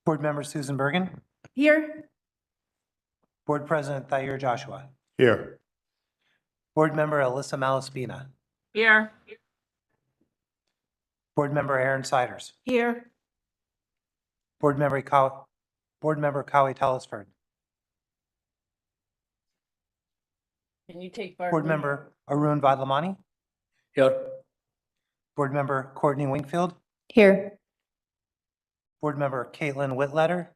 Board Member Susan Bergen. Here. Board President Thayer Joshua. Here. Board Member Alyssa Malaspina. Here. Board Member Aaron Siders. Here. Board Member Cowie Tellisford. Can you take part? Board Member Arun Vadlamani. Here. Board Member Courtney Wingfield. Here. Board Member Caitlin Whitletter.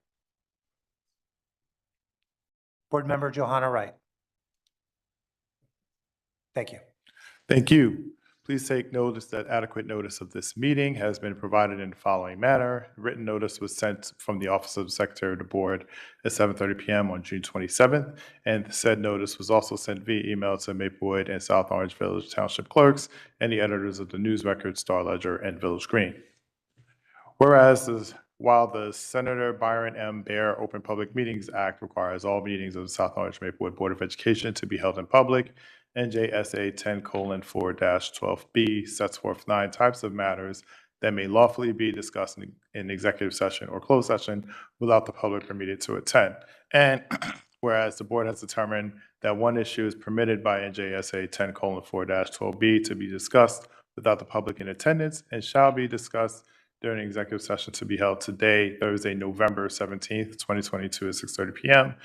Board Member Johanna Wright. Thank you. Thank you. Please take notice that adequate notice of this meeting has been provided in the following manner. Written notice was sent from the Office of the Secretary of the Board at 7:30 p.m. on June 27th, and said notice was also sent via email to Maplewood and South Orange Village Township clerks and the editors of the News Record, Star Ledger, and Village Green. Whereas while the Senator Byron M. Bear Open Public Meetings Act requires all meetings of the South Orange Maplewood Board of Education to be held in public, NJSA 10:4-12B sets forth 9 types of matters that may lawfully be discussed in executive session or closed session without the public permitted to attend. And whereas the board has determined that one issue is permitted by NJSA 10:4-12B to be discussed without the public in attendance and shall be discussed during executive session to be held today, Thursday, November 17th, 2022 at 6:30 p.m.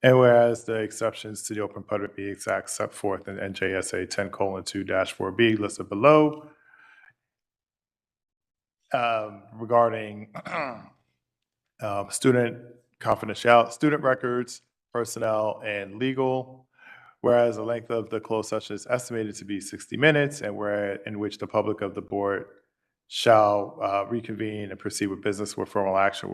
And whereas the exceptions to the Open Public Meetings Act set forth in NJSA 10:2-4B listed below regarding student confidentiality, student records, personnel, and legal. Whereas the length of the closed session is estimated to be 60 minutes, and where in which the public of the board shall reconvene and proceed with business where formal action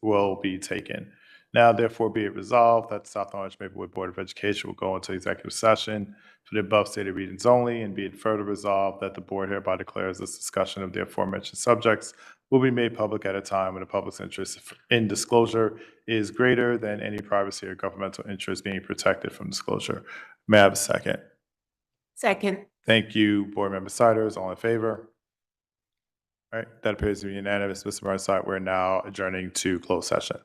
will be taken. Now, therefore, be it resolved that the South Orange Maplewood Board of Education will go into executive session for the above stated reasons only, and be it further resolved that the board hereby declares this discussion of the aforementioned subjects will be made public at a time when the public's interest in disclosure is greater than any privacy or governmental interest being protected from disclosure. May I have a second? Second. Thank you, Board Member Siders. All in favor? All right, that appears to be unanimous. Mr. Burnside, we're now adjourning to closed session.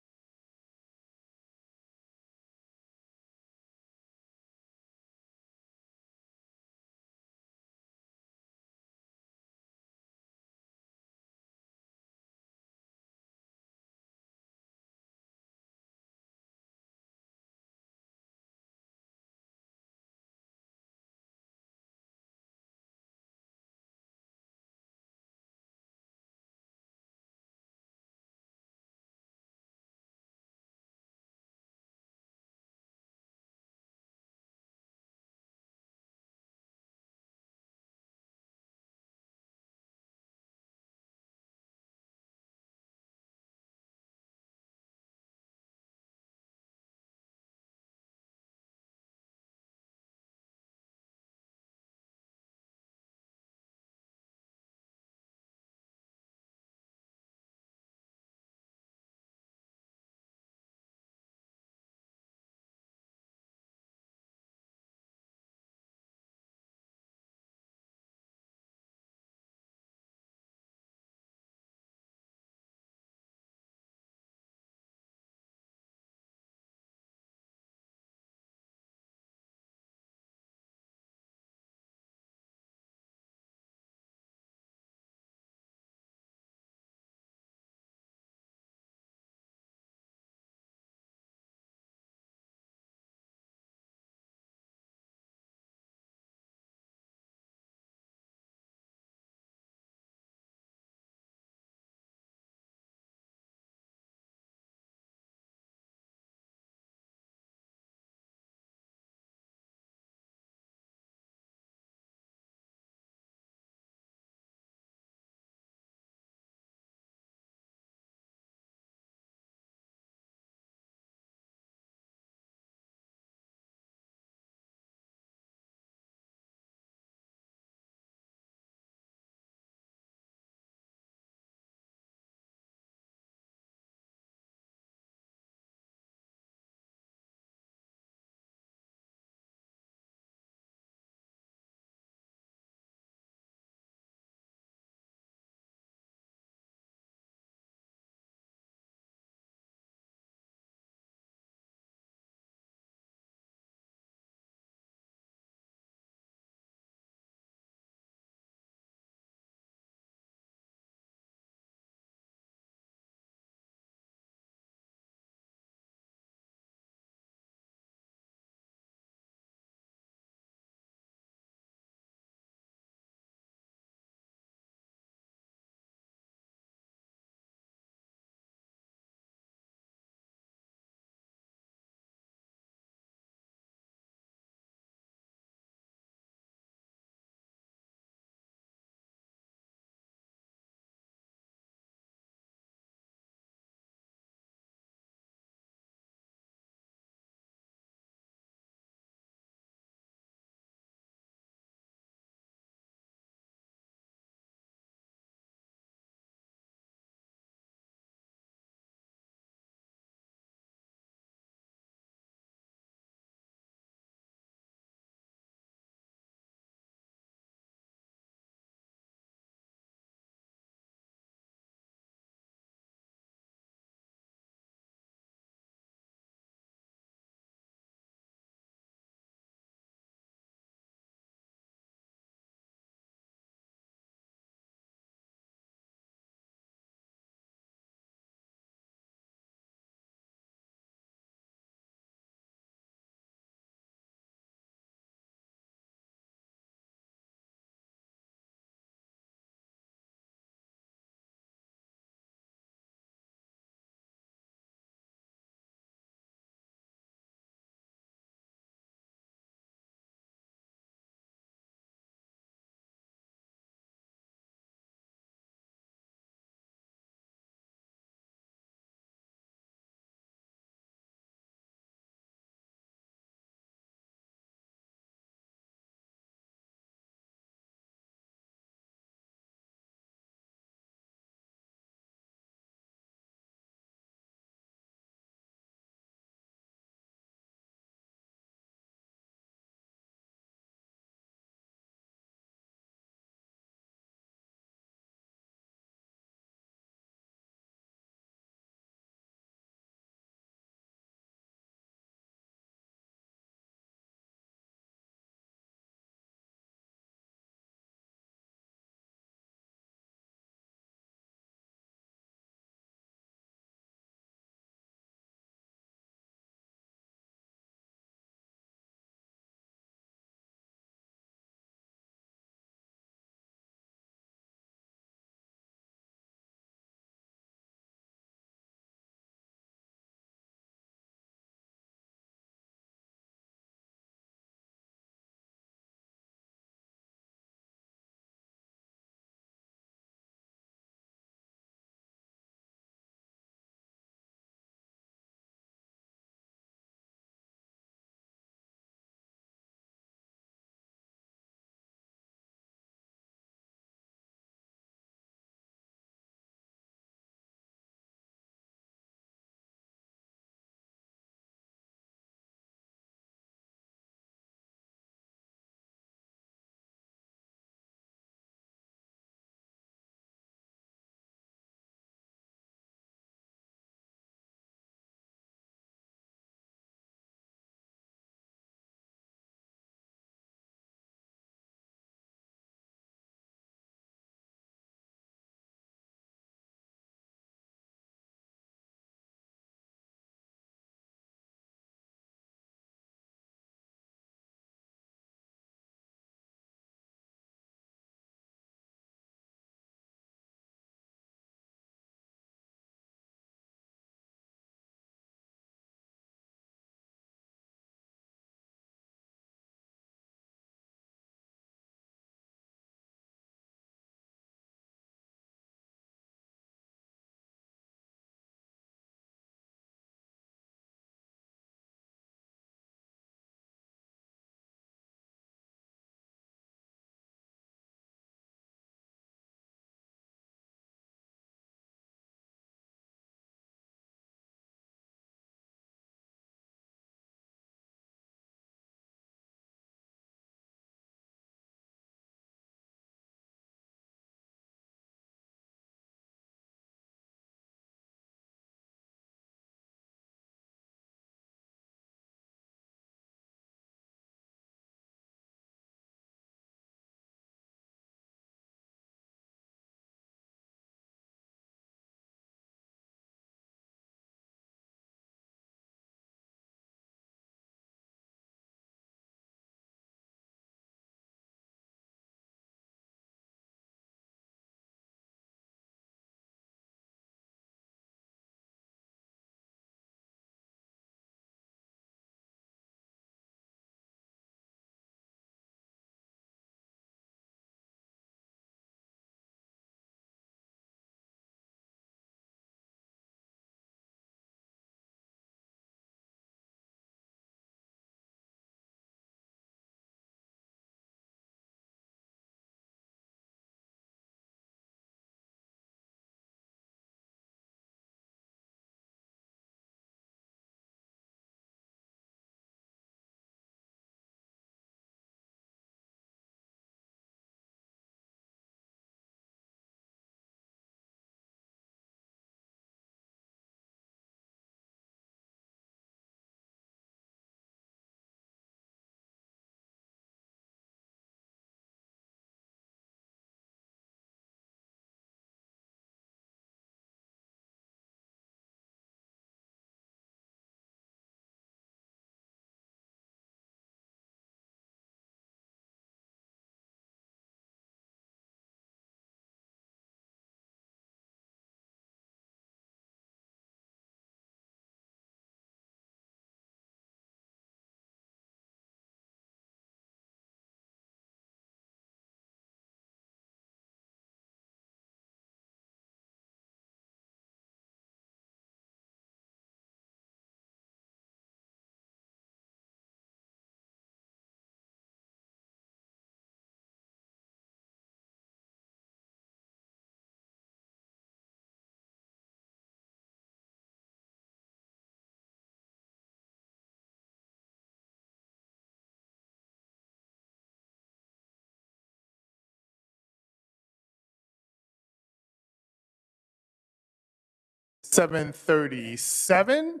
7:37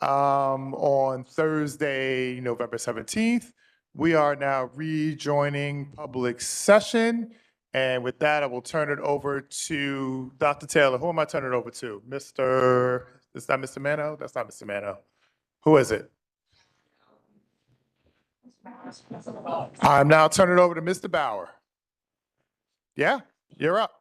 on Thursday, November 17th. We are now rejoining public session. And with that, I will turn it over to Dr. Taylor. Who am I turning it over to? Is that Mr. Mano? That's not Mr. Mano. Who is it? I'm now turning it over to Mr. Bauer. Yeah, you're up.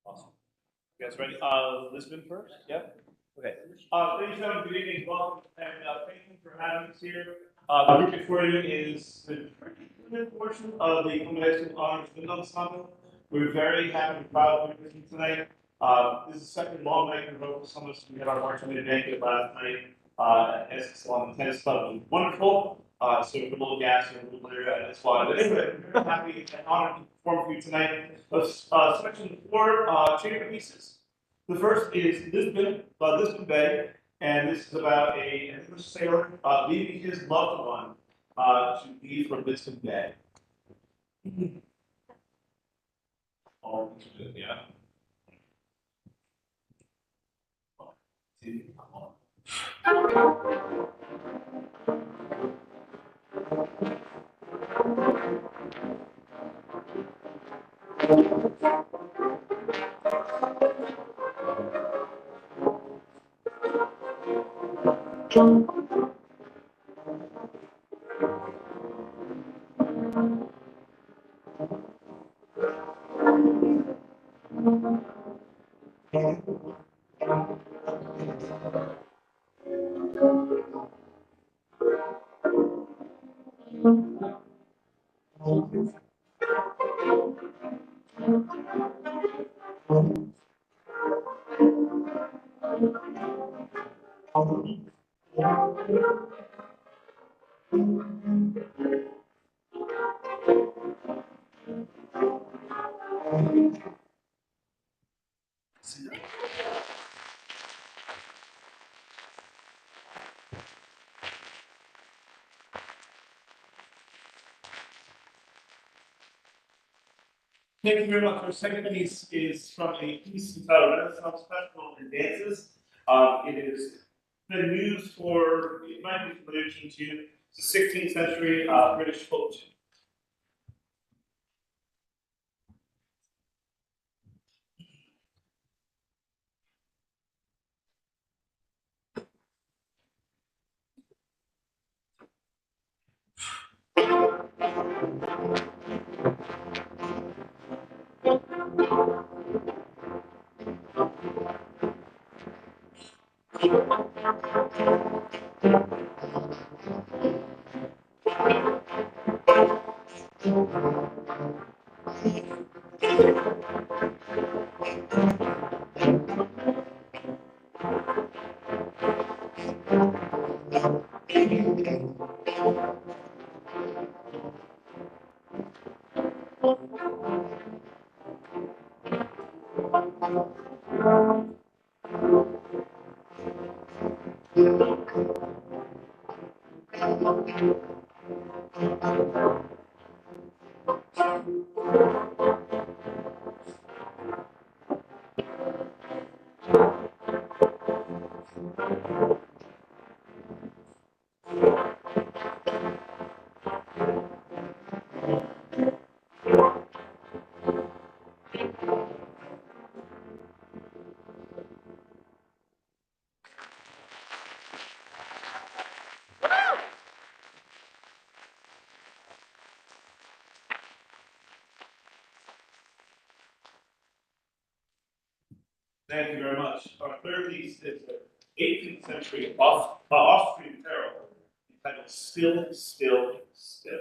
Awesome. You guys ready? Lisbon first? Yep. Okay. Ladies and gentlemen, good evening, welcome, and thank you for having us here. The group before you is the curriculum portion of the Combination Honors Windows Summit. We're very happy and proud to be with you tonight. This is the second long night in a row for some of us. We had our March Monday banquet last night at Essex Lawn and Tennis Club. It was wonderful. So we're a little gassy and a little later at this one. But anyway, we're very happy and honored to perform for you tonight. Section 4 chamber pieces. The first is Lisbon Bay, and this is about an English sailor leaving his loved one to leave for Lisbon Bay. All good, yeah. Thank you very much. Our second piece is from a piece entitled Renaissance Festival and Dances. It has been used for, it might be familiar to you, the 16th century British folk tune. Thank you very much. Our third piece is the 18th century Austrian carol entitled Still, Still, Still.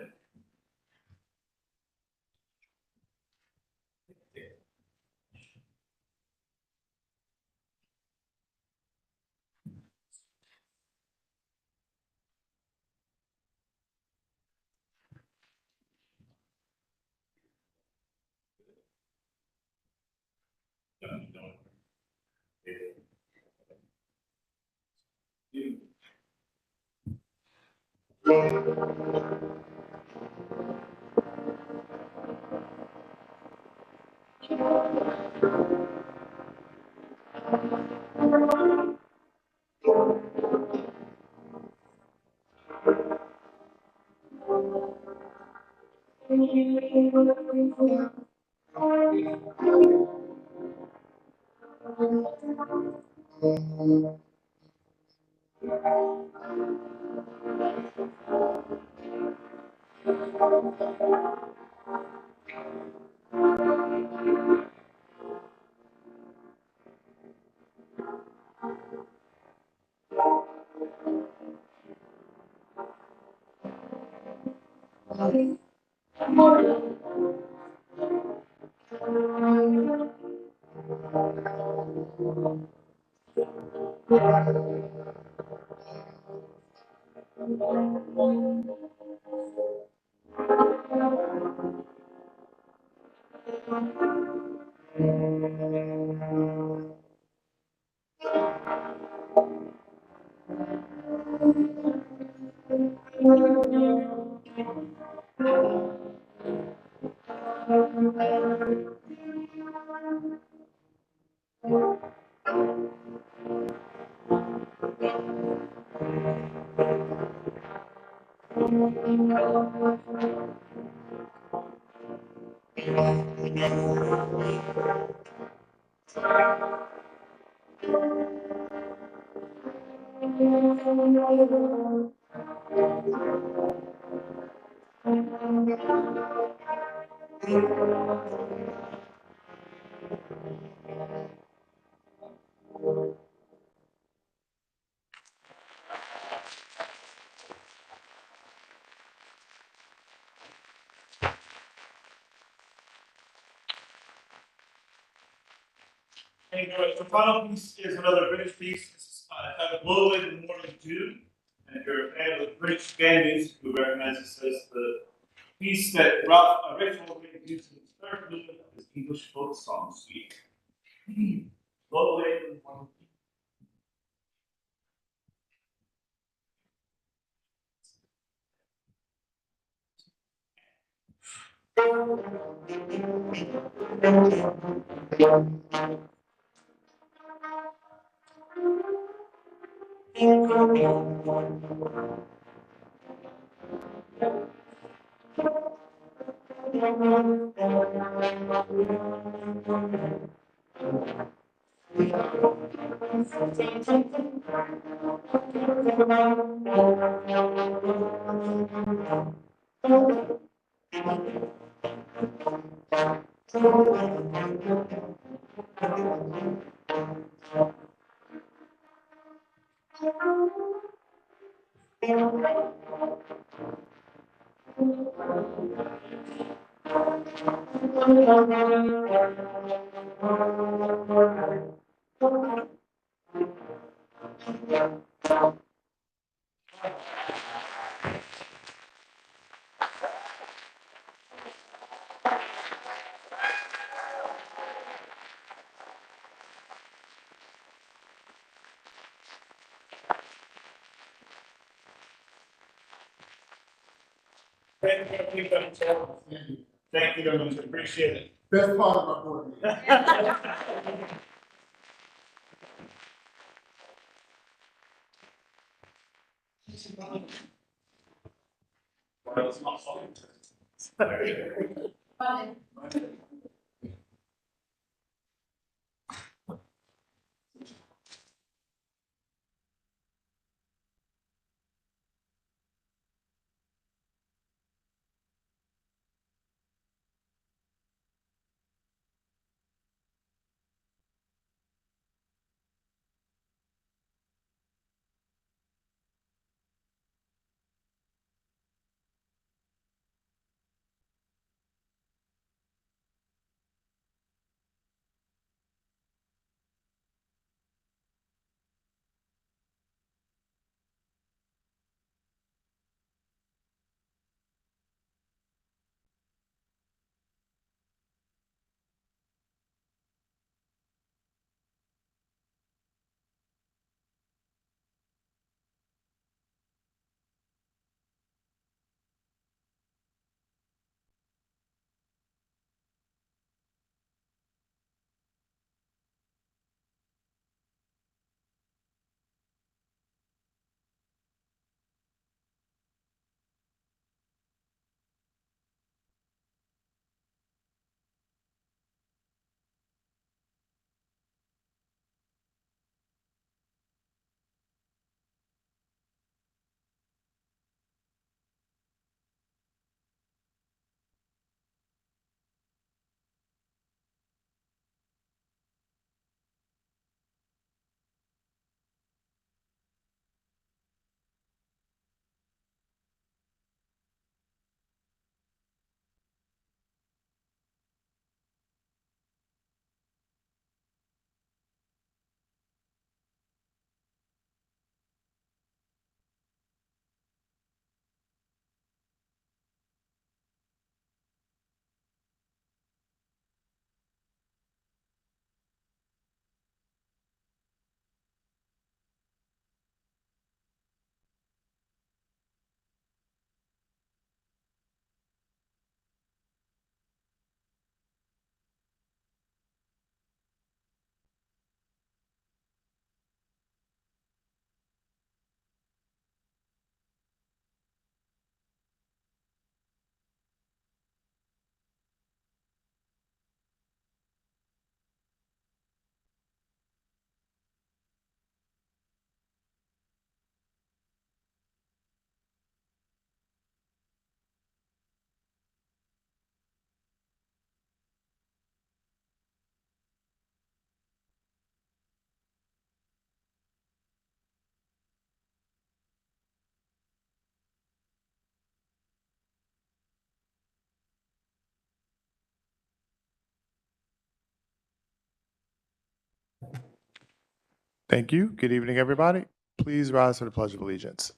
Thank you. The final piece is another British piece. This is entitled Blow Away the Morning Dew. And if you're a fan of the British band music, you recognize this as the piece that Rachel will make use in his third movement of his English folk song suite. Blow Away the Morning Dew. Thank you very much. Appreciate it. Best part of my board. Thank you. Good evening, everybody. Please rise for the Pledge of Allegiance.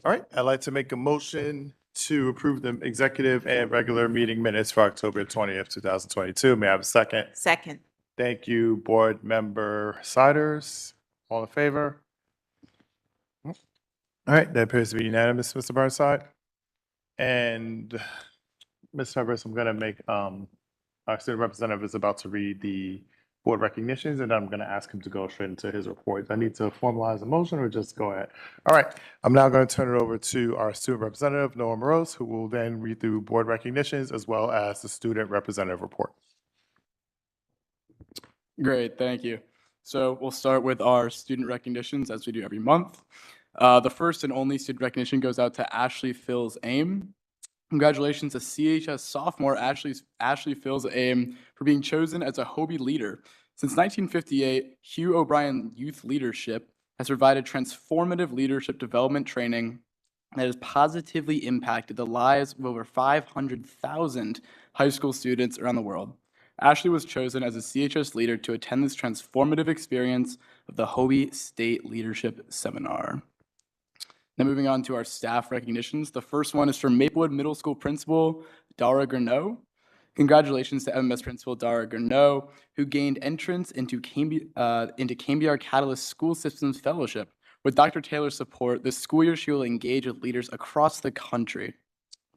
All right, I'd like to make a motion to approve the executive and regular meeting minutes for October 20th, 2022. May I have a second? Second. Thank you, Board Member Siders. All in favor? All right, that appears to be unanimous, Mr. Burnside. And Ms. Febres, I'm going to make, our student representative is about to read the board recognitions, and I'm going to ask him to go straight into his report. I need to formalize a motion or just go ahead? All right, I'm now going to turn it over to our student representative, Noah Morose, who will then read through board recognitions as well as the student representative report. Great, thank you. So we'll start with our student recognitions as we do every month. The first and only student recognition goes out to Ashley Fills Aim. Congratulations to CHS sophomore Ashley Fills Aim for being chosen as a Hobie leader. Since 1958, Hugh O'Brien Youth Leadership has provided transformative leadership development training that has positively impacted the lives of over 500,000 high school students around the world. Ashley was chosen as a CHS leader to attend this transformative experience of the Hobie State Leadership Seminar. Now moving on to our staff recognitions. The first one is from Maplewood Middle School Principal Dara Gurneau. Congratulations to MMS Principal Dara Garneau, who gained entrance into Cambiar Catalyst School Systems Fellowship. With Dr. Taylor's support, this school year she will engage with leaders across the country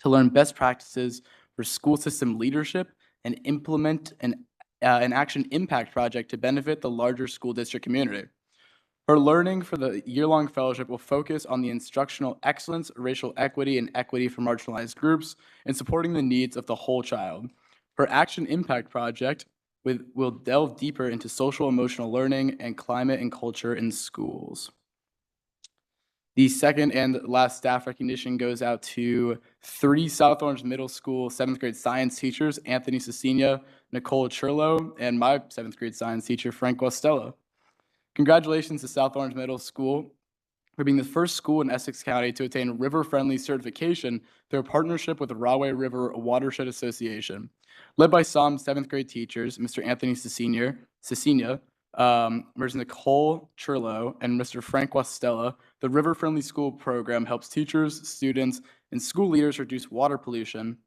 to learn best practices for school system leadership and implement an action impact project to benefit the larger school district community. Her learning for the year-long fellowship will focus on the instructional excellence, racial equity, and equity for marginalized groups, and supporting the needs of the whole child. Her action impact project will delve deeper into social emotional learning and climate and culture in schools. The second and last staff recognition goes out to 3 South Orange Middle School 7th grade science teachers, Anthony Cecilia, Nicole Churlo, and my 7th grade science teacher, Frank Guastella. Congratulations to South Orange Middle School for being the first school in Essex County to attain river-friendly certification through a partnership with the Rahway River Watershed Association. Led by some 7th grade teachers, Mr. Anthony Cecilia, Ms. Nicole Churlo, and Mr. Frank Guastella, the River Friendly School program helps teachers, students, and school leaders reduce water pollution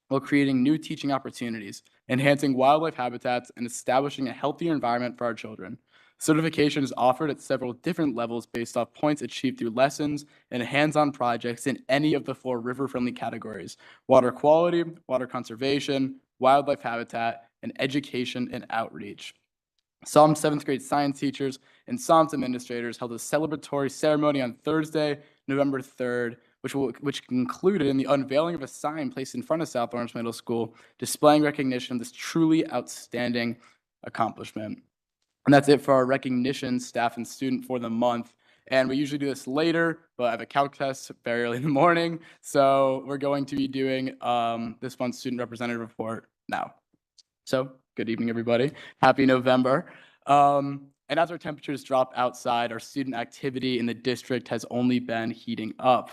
while creating new teaching opportunities, enhancing wildlife habitats, and establishing a healthier environment for our children. Certification is offered at several different levels based off points achieved through lessons and hands-on projects in any of the 4 river-friendly categories: water quality, water conservation, wildlife habitat, and education and outreach. Some 7th grade science teachers and SOMS administrators held a celebratory ceremony on Thursday, November 3rd, which concluded in the unveiling of a sign placed in front of South Orange Middle School, displaying recognition of this truly outstanding accomplishment. And that's it for our recognition, staff and student for the month. And we usually do this later, but I have a calc test very early in the morning. So we're going to be doing this month's student representative report now. So good evening, everybody. Happy November. And as our temperatures drop outside, our student activity in the district has only been heating up.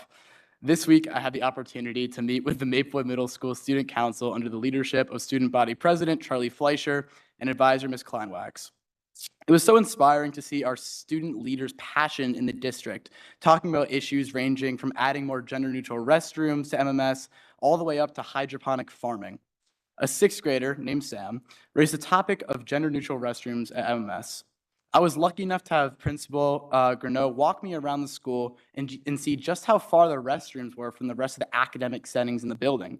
This week, I had the opportunity to meet with the Maplewood Middle School Student Council under the leadership of Student Body President Charlie Fleischer and Advisor Ms. Kleinwax. It was so inspiring to see our student leaders' passion in the district, talking about issues ranging from adding more gender-neutral restrooms to MMS, all the way up to hydroponic farming. A 6th grader named Sam raised the topic of gender-neutral restrooms at MMS. I was lucky enough to have Principal Garneau walk me around the school and see just how far the restrooms were from the rest of the academic settings in the building.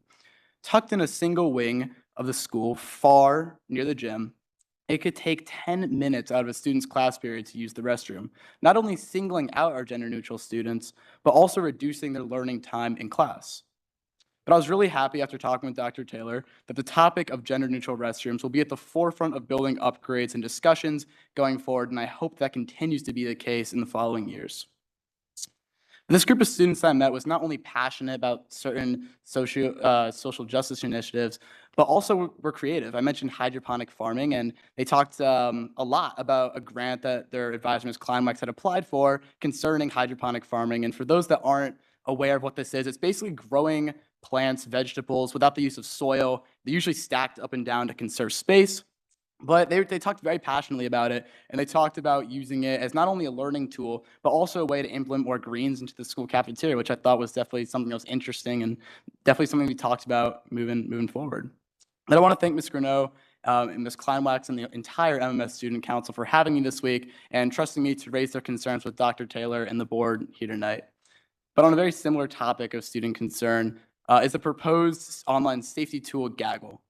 Tucked in a single wing of the school, far near the gym, it could take 10 minutes out of a student's class period to use the restroom, not only singling out our gender-neutral students, but also reducing their learning time in class. But I was really happy after talking with Dr. Taylor that the topic of gender-neutral restrooms will be at the forefront of building upgrades and discussions going forward, and I hope that continues to be the case in the following years. This group of students I met was not only passionate about certain social justice initiatives, but also were creative. I mentioned hydroponic farming, and they talked a lot about a grant that their advisor, Ms. Kleinwax, had applied for concerning hydroponic farming. And for those that aren't aware of what this is, it's basically growing plants, vegetables without the use of soil. They're usually stacked up and down to conserve space. But they talked very passionately about it, and they talked about using it as not only a learning tool, but also a way to implement more greens into the school cafeteria, which I thought was definitely something that was interesting and definitely something we talked about moving forward. And I want to thank Ms. Garneau and Ms. Kleinwax and the entire MMS Student Council for having me this week and trusting me to raise their concerns with Dr. Taylor and the board here tonight. But on a very similar topic of student concern is the proposed online safety tool, Gaggle.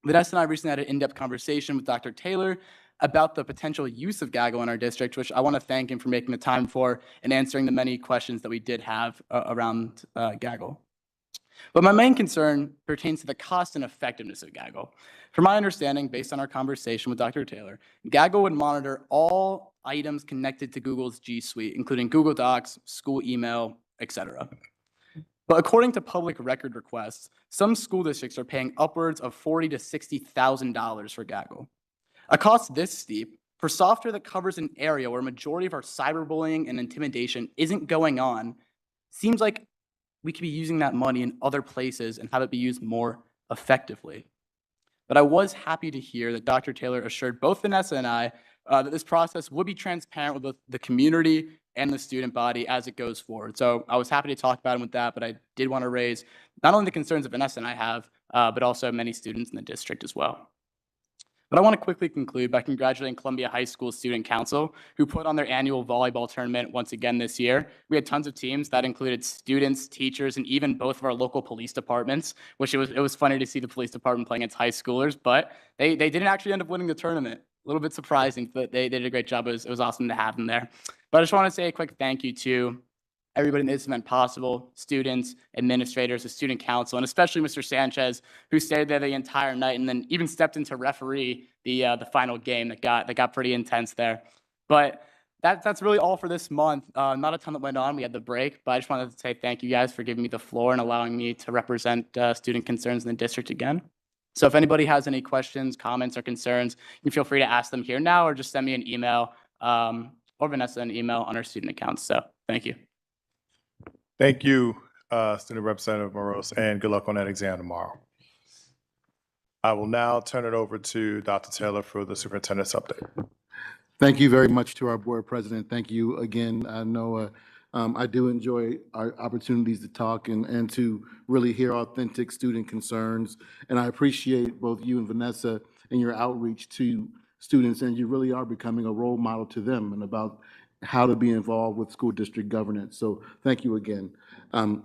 Vanessa and I recently had an in-depth conversation with Dr. Taylor about the potential use of Gaggle in our district, which I want to thank him for making the time for and answering the many questions that we did have around Gaggle. But my main concern pertains to the cost and effectiveness of Gaggle. From my understanding, based on our conversation with Dr. Taylor, Gaggle would monitor all items connected to Google's G Suite, including Google Docs, school email, etc. But according to public record requests, some school districts are paying upwards of $40,000 to $60,000 for Gaggle. A cost this steep for software that covers an area where a majority of our cyberbullying and intimidation isn't going on seems like we could be using that money in other places and have it be used more effectively. But I was happy to hear that Dr. Taylor assured both Vanessa and I that this process would be transparent with the community and the student body as it goes forward. So I was happy to talk about him with that, but I did want to raise not only the concerns that Vanessa and I have, but also many students in the district as well. But I want to quickly conclude by congratulating Columbia High School Student Council, who put on their annual volleyball tournament once again this year. We had tons of teams that included students, teachers, and even both of our local police departments, which it was funny to see the police department playing against high schoolers, but they didn't actually end up winning the tournament. A little bit surprising, but they did a great job. It was awesome to have them there. But I just want to say a quick thank you to everybody in this event possible, students, administrators, the student council, and especially Mr. Sanchez, who stayed there the entire night and then even stepped in to referee the final game that got pretty intense there. But that's really all for this month. Not a ton that went on. We had the break, but I just wanted to say thank you guys for giving me the floor and allowing me to represent student concerns in the district again. So if anybody has any questions, comments, or concerns, you can feel free to ask them here now or just send me an email or Vanessa an email on our student accounts. So thank you. Thank you, Student Representative Morose, and good luck on that exam tomorrow. I will now turn it over to Dr. Taylor for the superintendent's update. Thank you very much to our board president. Thank you again, Noah. I do enjoy our opportunities to talk and to really hear authentic student concerns. And I appreciate both you and Vanessa and your outreach to students, and you really are becoming a role model to them and about how to be involved with school district governance. So thank you again. Thank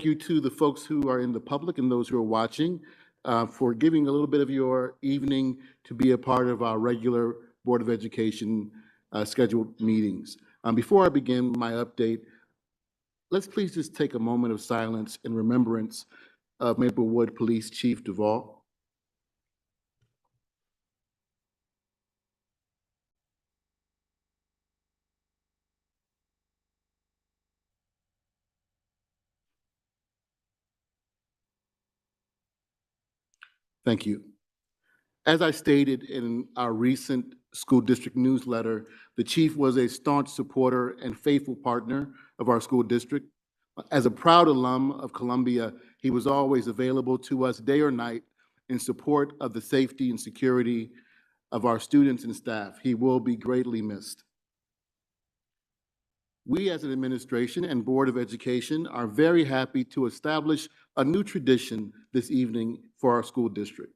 you to the folks who are in the public and those who are watching for giving a little bit of your evening to be a part of our regular Board of Education scheduled meetings. Before I begin my update, let's please just take a moment of silence in remembrance of Maplewood Police Chief Duvall. Thank you. As I stated in our recent school district newsletter, the chief was a staunch supporter and faithful partner of our school district. As a proud alum of Columbia, he was always available to us day or night in support of the safety and security of our students and staff. He will be greatly missed. We as an administration and Board of Education are very happy to establish a new tradition this evening for our school district.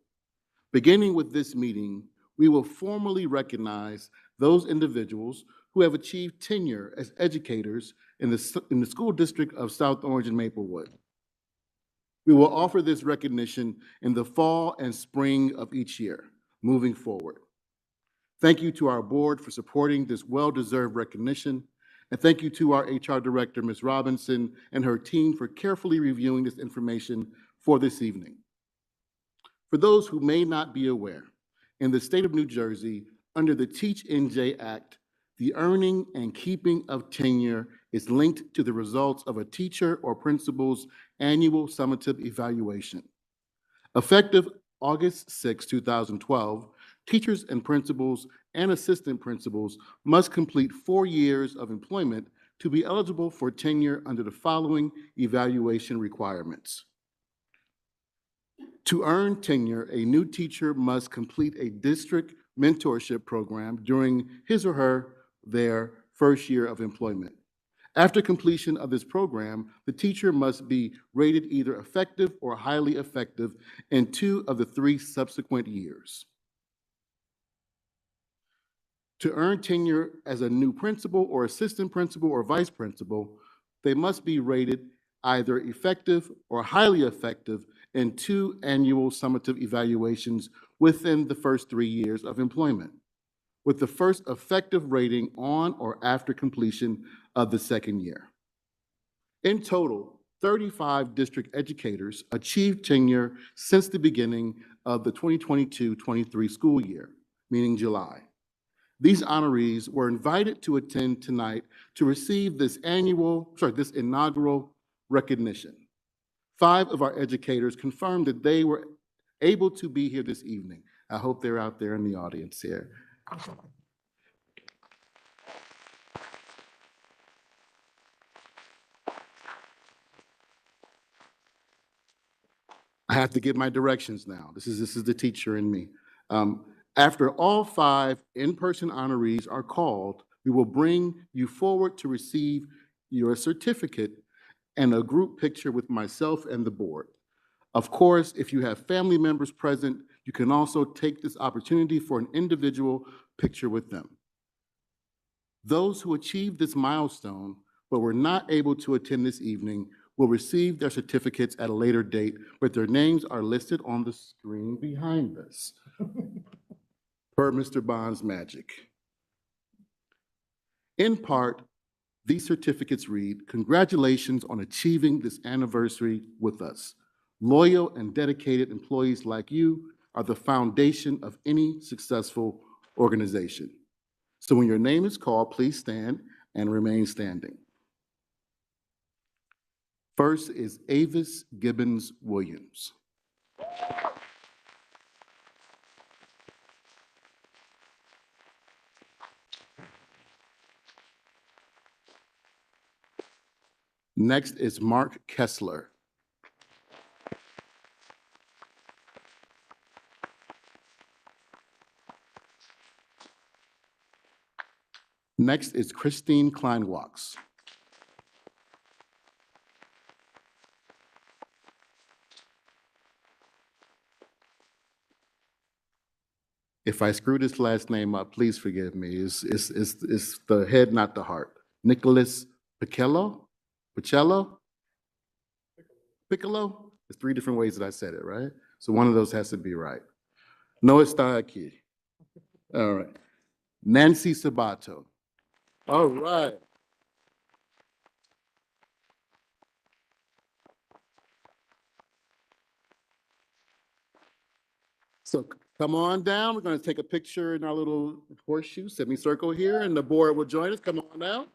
Beginning with this meeting, we will formally recognize those individuals who have achieved tenure as educators in the school district of South Orange and Maplewood. We will offer this recognition in the fall and spring of each year, moving forward. Thank you to our board for supporting this well-deserved recognition, and thank you to our HR Director, Ms. Robinson, and her team for carefully reviewing this information for this evening. For those who may not be aware, in the state of New Jersey, under the Teach NJ Act, the earning and keeping of tenure is linked to the results of a teacher or principal's annual summative evaluation. Effective August 6, 2012, teachers and principals and assistant principals must complete 4 years of employment to be eligible for tenure under the following evaluation requirements. To earn tenure, a new teacher must complete a district mentorship program during his or their first year of employment. After completion of this program, the teacher must be rated either effective or highly effective in 2 of the 3 subsequent years. To earn tenure as a new principal or assistant principal or vice principal, they must be rated either effective or highly effective in 2 annual summative evaluations within the first 3 years of employment, with the first effective rating on or after completion of the second year. In total, 35 district educators achieved tenure since the beginning of the 2022-23 school year, meaning July. These honorees were invited to attend tonight to receive this inaugural recognition. 5 of our educators confirmed that they were able to be here this evening. I hope they're out there in the audience here. I have to give my directions now. This is the teacher in me. After all 5 in-person honorees are called, we will bring you forward to receive your certificate and a group picture with myself and the board. Of course, if you have family members present, you can also take this opportunity for an individual picture with them. Those who achieved this milestone but were not able to attend this evening will receive their certificates at a later date, but their names are listed on the screen behind us, per Mr. Bond's magic. In part, these certificates read, "Congratulations on achieving this anniversary with us. Loyal and dedicated employees like you are the foundation of any successful organization." So when your name is called, please stand and remain standing. First is Avis Gibbons Williams. Next is Mark Kessler. Next is Christine Kleinwachs. If I screw this last name up, please forgive me. It's the head, not the heart. Nicholas Piccolo? Piccolo? Piccolo? There's 3 different ways that I said it, right? So one of those has to be right. No está aquí. All right. Nancy Sabato. All right. So come on down. We're going to take a picture in our little horseshoe semicircle here, and the board will join us. Come on down.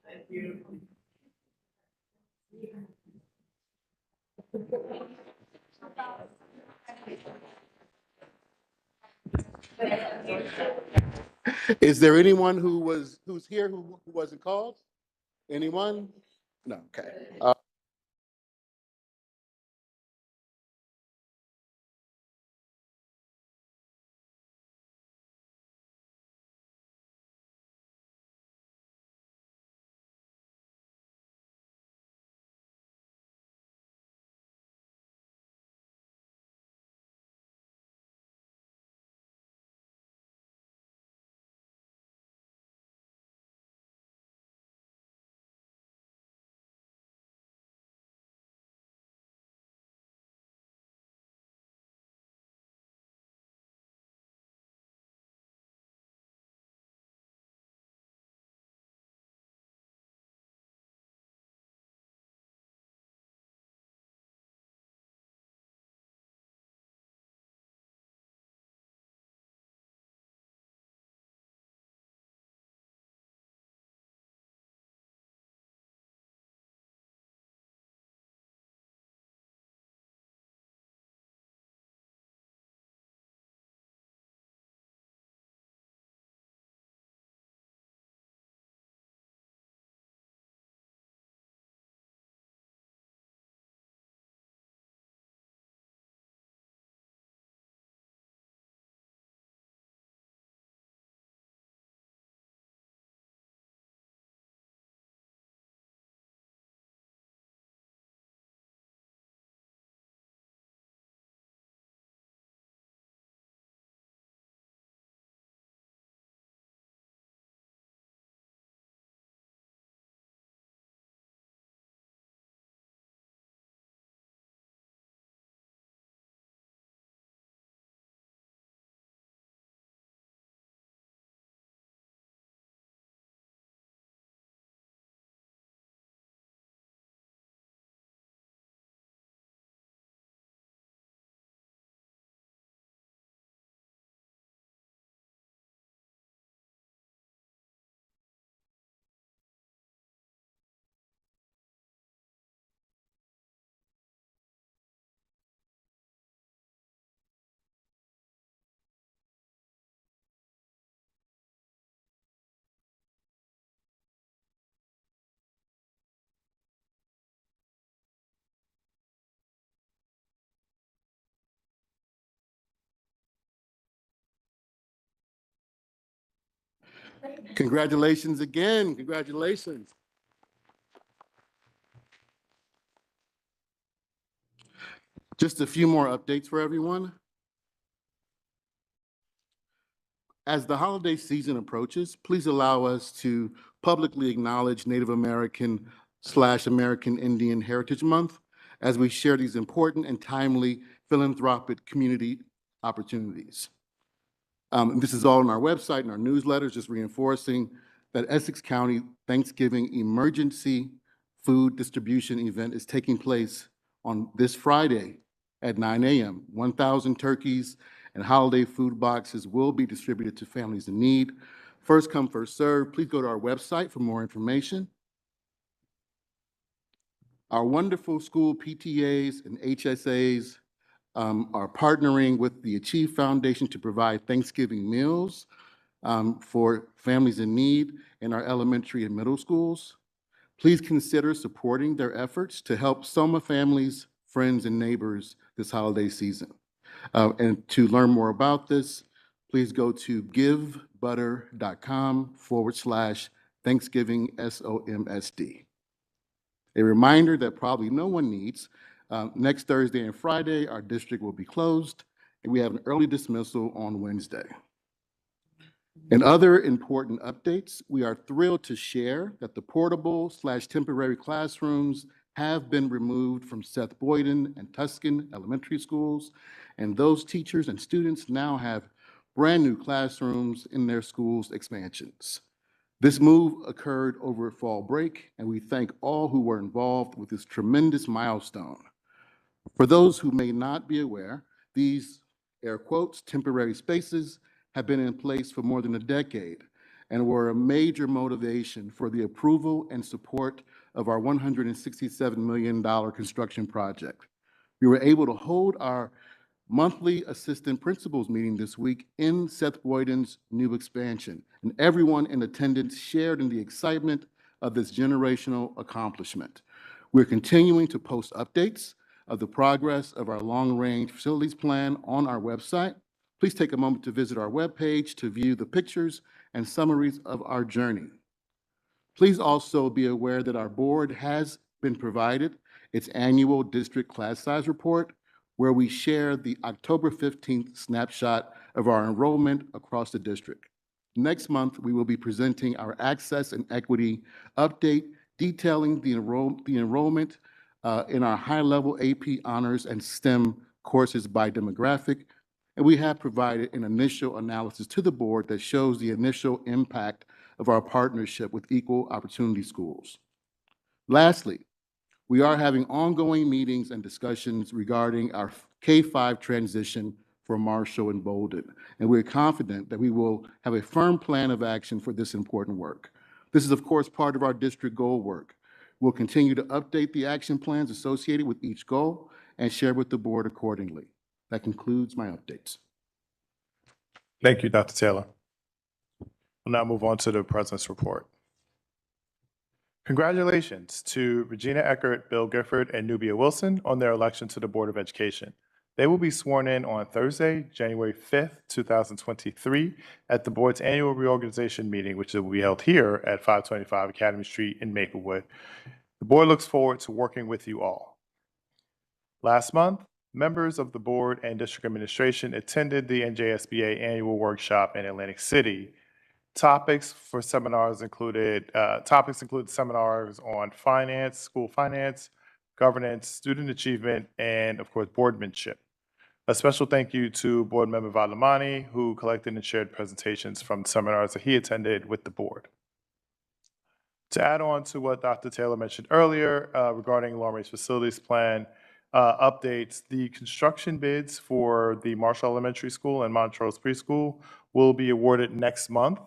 Thank you. Is there anyone who's here who wasn't called? Anyone? No, okay. Congratulations again. Congratulations. Just a few more updates for everyone. As the holiday season approaches, please allow us to publicly acknowledge Native American/American Indian Heritage Month as we share these important and timely philanthropic community opportunities. This is all on our website and our newsletters, just reinforcing that Essex County Thanksgiving Emergency Food Distribution Event is taking place on this Friday at 9 a.m. 1,000 turkeys and holiday food boxes will be distributed to families in need. First come, first served. Please go to our website for more information. Our wonderful school PTAs and HSAs are partnering with the Achieve Foundation to provide Thanksgiving meals for families in need in our elementary and middle schools. Please consider supporting their efforts to help Soma families, friends, and neighbors this holiday season. And to learn more about this, please go to givebutter.com/Thanksgiving SOMSD. A reminder that probably no one needs, next Thursday and Friday, our district will be closed, and we have an early dismissal on Wednesday. In other important updates, we are thrilled to share that the portable/temporary classrooms have been removed from Seth Boyden and Tuscan elementary schools, and those teachers and students now have brand new classrooms in their schools' expansions. This move occurred over fall break, and we thank all who were involved with this tremendous milestone. For those who may not be aware, these, air quotes, temporary spaces have been in place for more than a decade and were a major motivation for the approval and support of our $167 million construction project. We were able to hold our monthly assistant principals meeting this week in Seth Boyden's new expansion, and everyone in attendance shared in the excitement of this generational accomplishment. We're continuing to post updates of the progress of our long-range facilities plan on our website. Please take a moment to visit our webpage to view the pictures and summaries of our journey. Please also be aware that our board has been provided its annual district class size report, where we share the October 15th snapshot of our enrollment across the district. Next month, we will be presenting our access and equity update, detailing the enrollment in our high-level AP honors and STEM courses by demographic. And we have provided an initial analysis to the board that shows the initial impact of our partnership with Equal Opportunity Schools. Lastly, we are having ongoing meetings and discussions regarding our K-5 transition for Marshall and Bolden, and we're confident that we will have a firm plan of action for this important work. This is, of course, part of our district goal work. We'll continue to update the action plans associated with each goal and share with the board accordingly. That concludes my updates. Thank you, Dr. Taylor. We'll now move on to the president's report. Congratulations to Regina Eckert, Bill Gifford, and Nubia Wilson on their election to the Board of Education. They will be sworn in on Thursday, January 5th, 2023, at the board's annual reorganization meeting, which will be held here at 525 Academy Street in Maplewood. The board looks forward to working with you all. Last month, members of the board and district administration attended the NJSBA annual workshop in Atlantic City. Topics included seminars on finance, school finance, governance, student achievement, and of course, boardmanship. A special thank you to Board Member Vadlamani, who collected and shared presentations from seminars that he attended with the board. To add on to what Dr. Taylor mentioned earlier regarding long-range facilities plan updates, the construction bids for the Marshall Elementary School and Montrose Preschool will be awarded next month.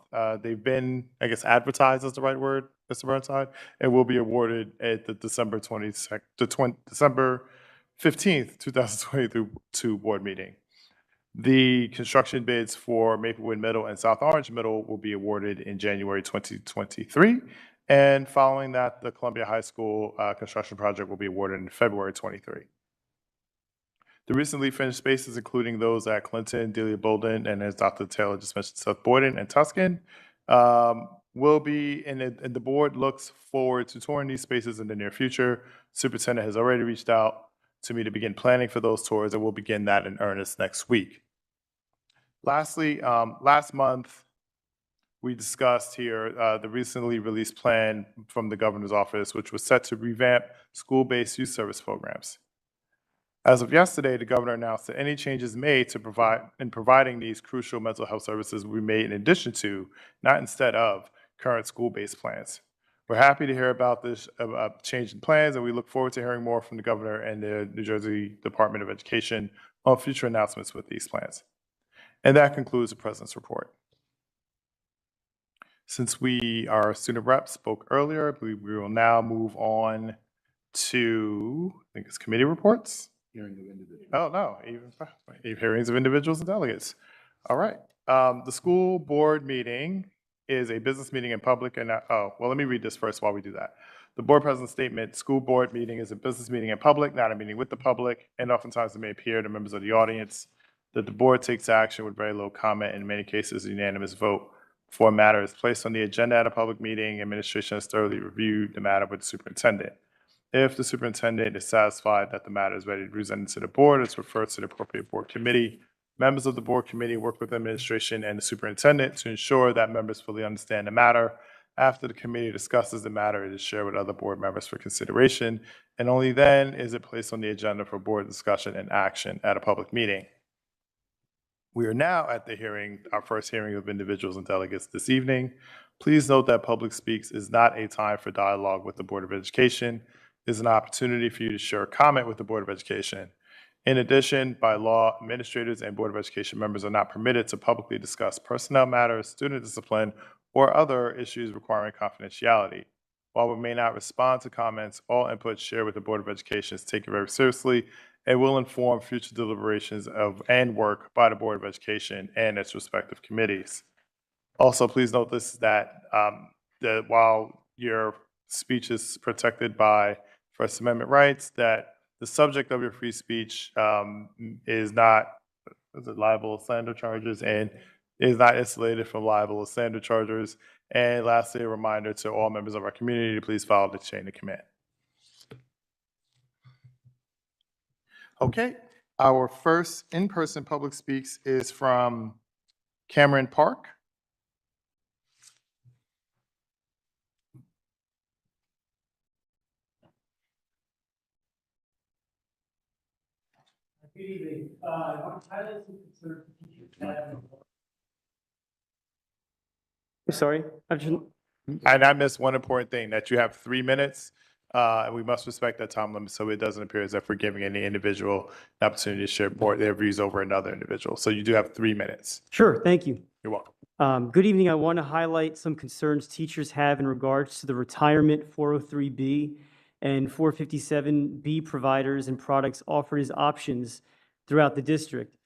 They've been, I guess, advertised is the right word, Mr. Burnside, and will be awarded at the December 15th, 2022 board meeting. The construction bids for Maplewood Middle and South Orange Middle will be awarded in January 2023. And following that, the Columbia High School construction project will be awarded in February 23. The recently finished spaces, including those at Clinton, Delia Bolden, and as Dr. Taylor just mentioned, Seth Boyden and Tuscan, Will be, and the board looks forward to touring these spaces in the near future. Superintendent has already reached out to me to begin planning for those tours, and we'll begin that in earnest next week. Lastly, last month, we discussed here the recently released plan from the governor's office, which was set to revamp school-based youth service programs. As of yesterday, the governor announced that any changes made to providing these crucial mental health services will be made in addition to, not instead of, current school-based plans. We're happy to hear about this change in plans, and we look forward to hearing more from the governor and the New Jersey Department of Education on future announcements with these plans. And that concludes the president's report. Since our student rep spoke earlier, we will now move on to, I think it's committee reports. Hearing of individuals. Oh, no, even hearings of individuals and delegates. All right. The school board meeting is a business meeting in public and, let me read this first while we do that. The board president's statement, school board meeting is a business meeting in public, not a meeting with the public, and oftentimes it may appear to members of the audience that the board takes action with very little comment, in many cases, a unanimous vote. Before a matter is placed on the agenda at a public meeting, administration has thoroughly reviewed the matter with the superintendent. If the superintendent is satisfied that the matter is ready to be presented to the board, it's referred to the appropriate board committee. Members of the board committee work with the administration and the superintendent to ensure that members fully understand the matter. After the committee discusses the matter, it is shared with other board members for consideration, and only then is it placed on the agenda for board discussion and action at a public meeting. We are now at the hearing, our first hearing of individuals and delegates this evening. Please note that public speaks is not a time for dialogue with the Board of Education. It is an opportunity for you to share a comment with the Board of Education. In addition, by law, administrators and Board of Education members are not permitted to publicly discuss personnel matters, student discipline, or other issues requiring confidentiality. While we may not respond to comments, all input shared with the Board of Education is taken very seriously and will inform future deliberations of and work by the Board of Education and its respective committees. Also, please note this, that while your speech is protected by First Amendment rights, that the subject of your free speech is not libel, slander charges, and is not insulated from libel or slander charges. And lastly, a reminder to all members of our community to please follow the chain of command. Okay, our first in-person public speaks is from Cameron Park. Good evening. I want to highlight some concerns teachers have. Sorry, And I missed one important thing, that you have 3 minutes, and we must respect that time limit so it doesn't appear as if we're giving any individual an opportunity to share their views over another individual. So you do have 3 minutes. Sure, thank you. You're welcome. Good evening. I want to highlight some concerns teachers have in regards to the retirement 403B and 457B providers and products offered as options throughout the district.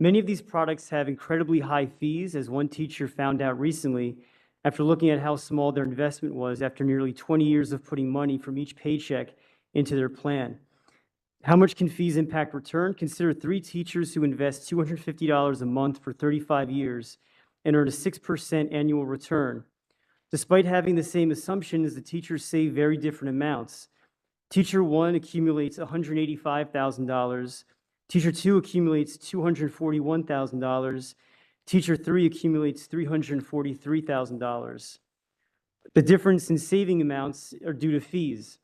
Many of these products have incredibly high fees, as one teacher found out recently after looking at how small their investment was after nearly 20 years of putting money from each paycheck into their plan. How much can fees impact return? Consider 3 teachers who invest $250 a month for 35 years and earn a 6% annual return. Despite having the same assumptions, the teachers save very different amounts. Teacher 1 accumulates $185,000. Teacher 2 accumulates $241,000. Teacher 3 accumulates $343,000. The difference in saving amounts are due to fees.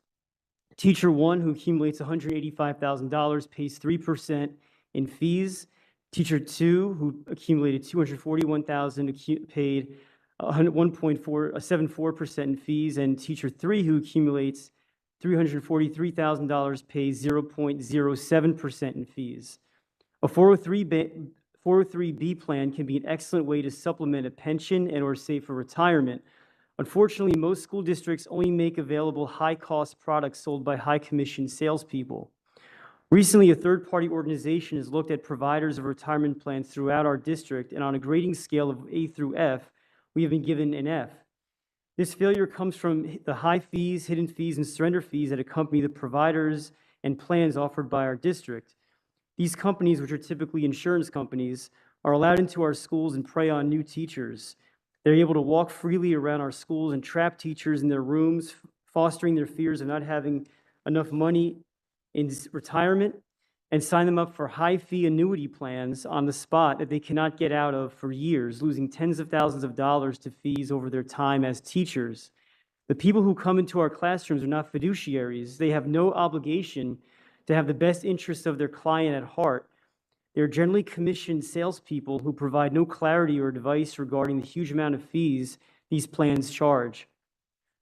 Teacher 1, who accumulates $185,000, pays 3% in fees. Teacher 2, who accumulated $241,000, paid 1.74% in fees, and Teacher 3, who accumulates $343,000, pays 0.07% in fees. A 403B plan can be an excellent way to supplement a pension and or save for retirement. Unfortunately, most school districts only make available high-cost products sold by high-commission salespeople. Recently, a third-party organization has looked at providers of retirement plans throughout our district, and on a grading scale of A through F, we have been given an F. This failure comes from the high fees, hidden fees, and surrender fees that accompany the providers and plans offered by our district. These companies, which are typically insurance companies, are allowed into our schools and prey on new teachers. They're able to walk freely around our schools and trap teachers in their rooms, fostering their fears of not having enough money in retirement, and sign them up for high-fee annuity plans on the spot that they cannot get out of for years, losing tens of thousands of dollars to fees over their time as teachers. The people who come into our classrooms are not fiduciaries. They have no obligation to have the best interests of their client at heart. They're generally commissioned salespeople who provide no clarity or advice regarding the huge amount of fees these plans charge.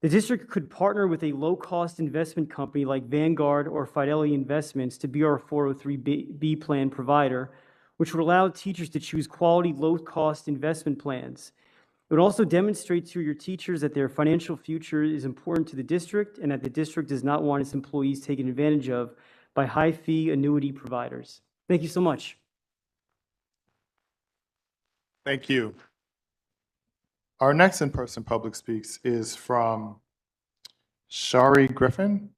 The district could partner with a low-cost investment company like Vanguard or Fidelity Investments to be our 403B plan provider, which would allow teachers to choose quality, low-cost investment plans. It would also demonstrate to your teachers that their financial future is important to the district and that the district does not want its employees taken advantage of by high-fee annuity providers. Thank you so much. Thank you. Our next in-person public speaks is from Shari Griffin.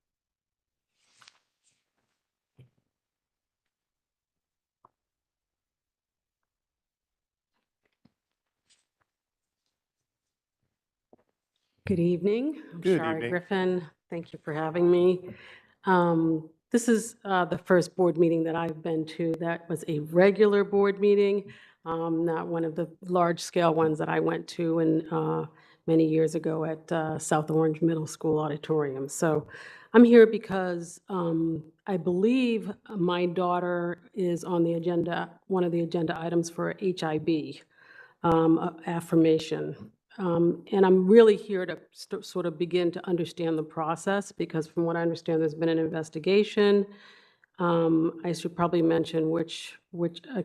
Good evening. I'm Good Shari evening. Griffin. Thank you for having me. This is the first board meeting that I've been to that was a regular board meeting, not one of the large-scale ones that I went to many years ago at South Orange Middle School Auditorium. So I'm here because I believe my daughter is on the agenda, one of the agenda items for HIB affirmation. And I'm really here to sort of begin to understand the process, because from what I understand, there's been an investigation. I should probably mention which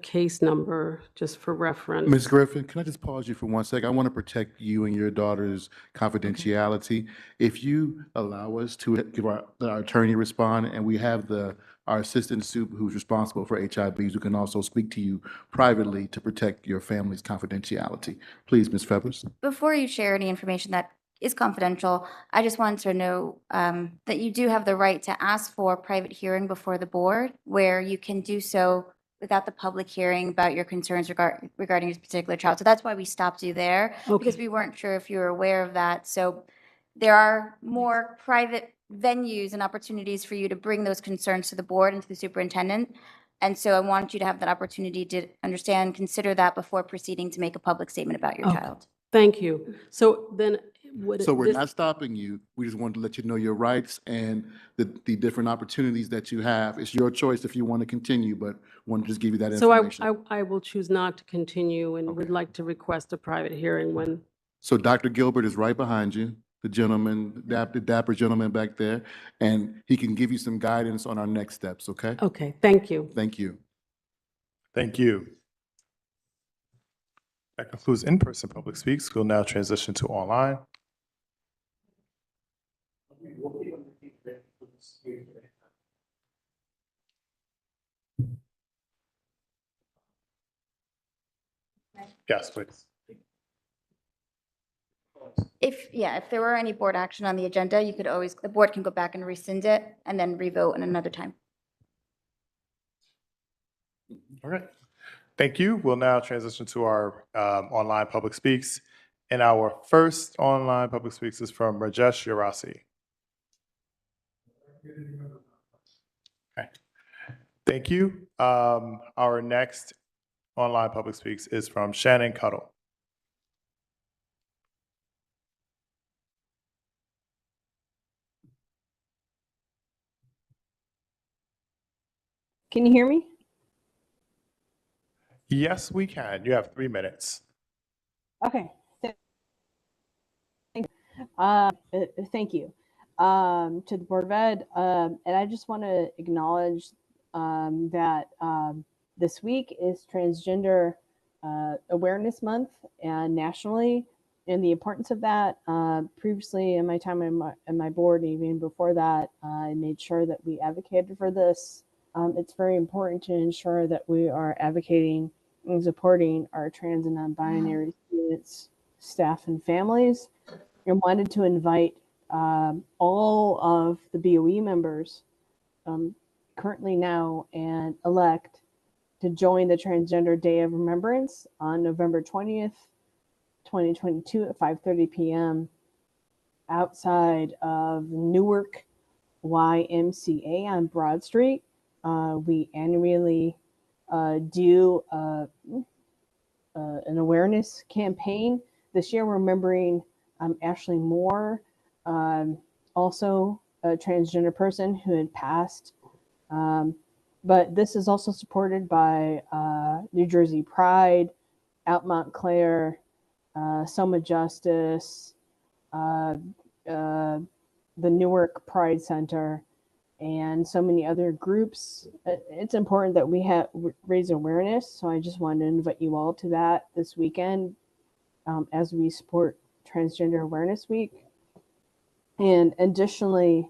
case number, just for reference. Ms. Griffin, can I just pause you for 1 second? I want to protect you and your daughter's confidentiality. If you allow us to give our attorney respond, and we have our assistant soup who's responsible for HIBs, who can also speak to you privately to protect your family's confidentiality. Please, Ms. Feathers. Before you share any information that is confidential, I just wanted to know that you do have the right to ask for a private hearing before the board, where you can do so without the public hearing about your concerns regarding this particular child. So that's why we stopped you there, because we weren't sure if you were aware of that. So there are more private venues and opportunities for you to bring those concerns to the board and to the superintendent. And so I want you to have that opportunity to understand, consider that before proceeding to make a public statement about your child. Thank you. So then So we're not stopping you. We just wanted to let you know your rights and the different opportunities that you have. It's your choice if you want to continue, but wanted to just give you that So information. I will choose not to continue and would like to request a private hearing when. So Dr. Gilbert is right behind you, the gentleman, the dapper gentleman back there, and he can give you some guidance on our next steps, okay? Okay, thank you. Thank you. Thank you. That concludes in-person public speaks. We'll now transition to online. Yes, please. If there were any board action on the agenda, you could always, the board can go back and rescind it and then revote in another time. All right. Thank you. We'll now transition to our online public speaks. And our first online public speaks is from Rajesh Yarasi. Okay. Thank you. Our next online public speaks is from Shannon Cuddle. Can you hear me? Yes, we can. You have 3 minutes. Okay. Thank you to the Board of Ed. And I just want to acknowledge that this week is Transgender Awareness Month and nationally, and the importance of that. Previously in my time in my board, even before that, I made sure that we advocated for this. It's very important to ensure that we are advocating and supporting our trans and non-binary students, staff, and families. And wanted to invite all of the BOE members currently now and elect to join the Transgender Day of Remembrance on November 20th, 2022 at 5:30 p.m. outside of Newark YMCA on Broad Street. We annually do an awareness campaign. This year, we're remembering Ashley Moore, also a transgender person who had passed. But this is also supported by New Jersey Pride, Out Montclair, Soma Justice, the Newark Pride Center, and so many other groups. It's important that we raise awareness. So I just wanted to invite you all to that this weekend as we support Transgender Awareness Week. And additionally,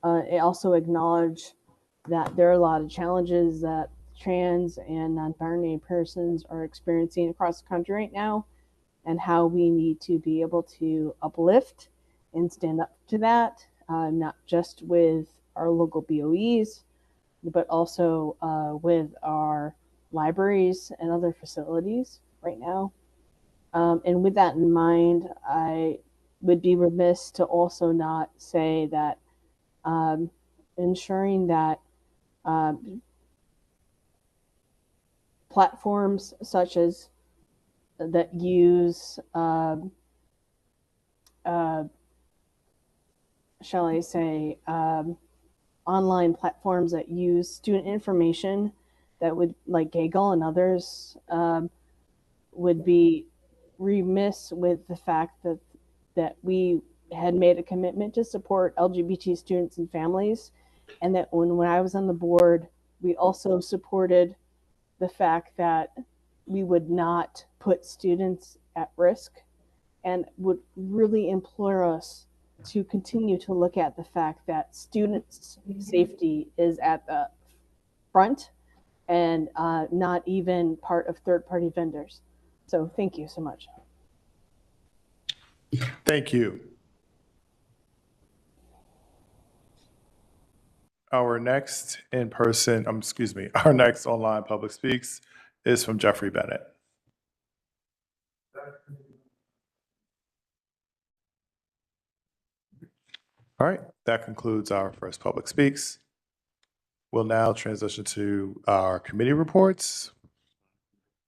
I also acknowledge that there are a lot of challenges that trans and non-binary persons are experiencing across the country right now, and how we need to be able to uplift and stand up to that, not just with our local BOEs, but also with our libraries and other facilities right now. And with that in mind, I would be remiss to also not say that ensuring that platforms such as that use, shall I say, online platforms that use student information that would, like Gaggle and others, would be remiss with the fact that we had made a commitment to support LGBT students and families, and that when I was on the board, we also supported the fact that we would not put students at risk, and would really implore us to continue to look at the fact that students' safety is at the front and not even part of third-party vendors. So thank you so much. Thank you. Our next our next online public speaks is from Jeffrey Bennett. All right, that concludes our first public speaks. We'll now transition to our committee reports.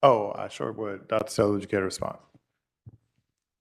Oh, I sure would. Dr. Taylor, would you care to respond?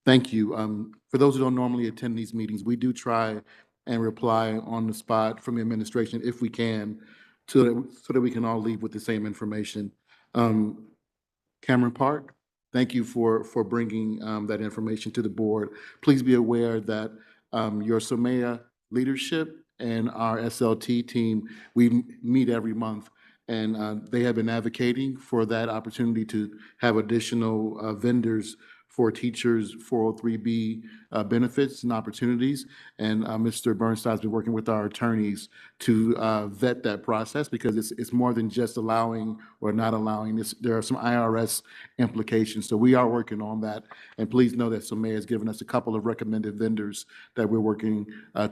Thank you. For those who don't normally attend these meetings, we do try and reply on the spot from the administration if we can, so that we can all leave with the same information. Cameron Park, thank you for bringing that information to the board. Please be aware that your SOMEA leadership and our SLT team, we meet every month, and they have been advocating for that opportunity to have additional vendors for teachers' 403B benefits and opportunities. And Mr. Bernstein's been working with our attorneys to vet that process, because it's more than just allowing or not allowing this. There are some IRS implications. So we are working on that. And please know that SOMEA has given us a couple of recommended vendors that we're working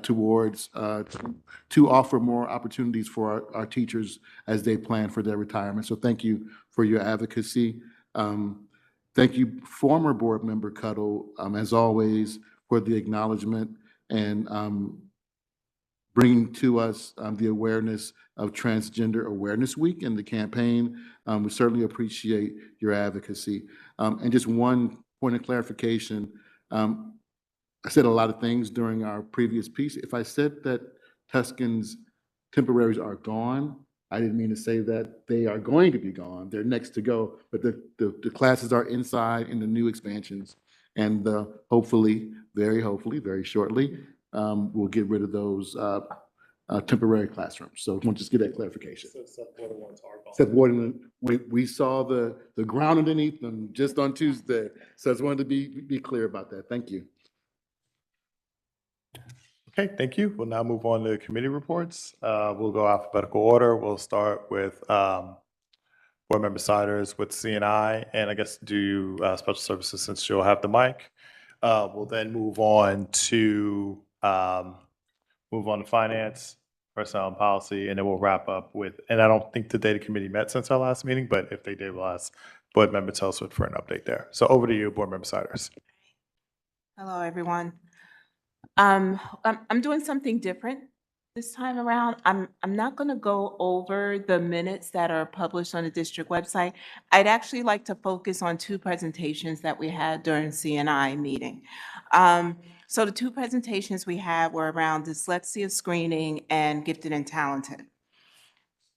towards to offer more opportunities for our teachers as they plan for their retirement. So thank you for your advocacy. Thank you, former board member Cuddle, as always, for the acknowledgement and bringing to us the awareness of Transgender Awareness Week and the campaign. We certainly appreciate your advocacy. And just one point of clarification, I said a lot of things during our previous piece. If I said that Tuscan's temporaries are gone, I didn't mean to say that they are going to be gone. They're next to go, but the classes are inside in the new expansions, and hopefully, very shortly, we'll get rid of those temporary classrooms. So I want to just get that clarification. Seth Warden, we saw the ground underneath them just on Tuesday, so I just wanted to be clear about that. Thank you. Okay, thank you. We'll now move on to committee reports. We'll go alphabetical order. We'll start with Board Member Siders with CNI, and I guess do Special Services since you'll have the mic. We'll then move on to Finance, Personnel and Policy, and then we'll wrap up with, and I don't think the Data Committee met since our last meeting, but if they did, we'll ask Board Member Telswood for an update there. So over to you, Board Member Siders. Hello, everyone. I'm doing something different this time around. I'm not going to go over the minutes that are published on the district website. I'd actually like to focus on two presentations that we had during CNI meeting. So the two presentations we had were around dyslexia screening and gifted and talented.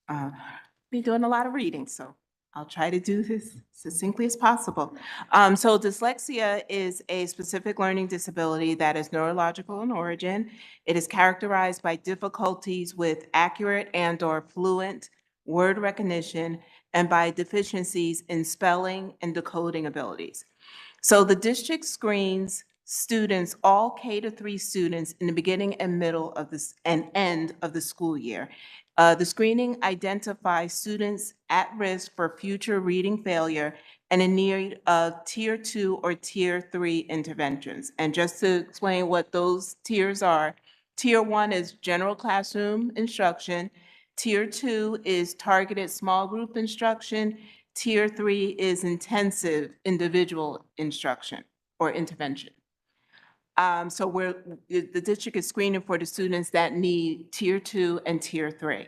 Been doing a lot of reading, so I'll try to do this succinctly as possible. So dyslexia is a specific learning disability that is neurological in origin. It is characterized by difficulties with accurate and/or fluent word recognition and by deficiencies in spelling and decoding abilities. So the district screens students, all K-3 students, in the beginning and middle of this and end of the school year. The screening identifies students at risk for future reading failure and in need of Tier 2 or Tier 3 interventions. And just to explain what those tiers are, Tier 1 is general classroom instruction, Tier 2 is targeted small group instruction, Tier 3 is intensive individual instruction or intervention. So the district is screening for the students that need Tier 2 and Tier 3.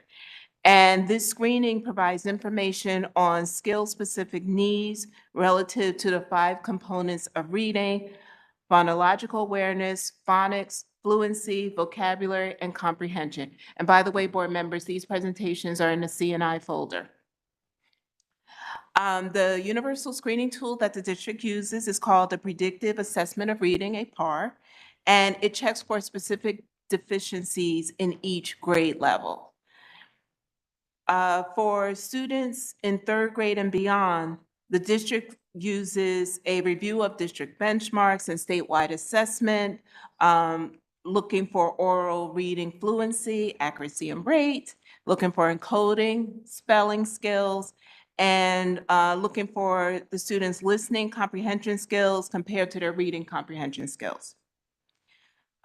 And this screening provides information on skill-specific needs relative to the 5 components of reading: phonological awareness, phonics, fluency, vocabulary, and comprehension. And by the way, board members, these presentations are in the CNI folder. The universal screening tool that the district uses is called the Predictive Assessment of Reading, a PAR, and it checks for specific deficiencies in each grade level. For students in 3rd grade and beyond, the district uses a review of district benchmarks and statewide assessment, looking for oral reading fluency, accuracy, and rate, looking for encoding, spelling skills, and looking for the students' listening comprehension skills compared to their reading comprehension skills.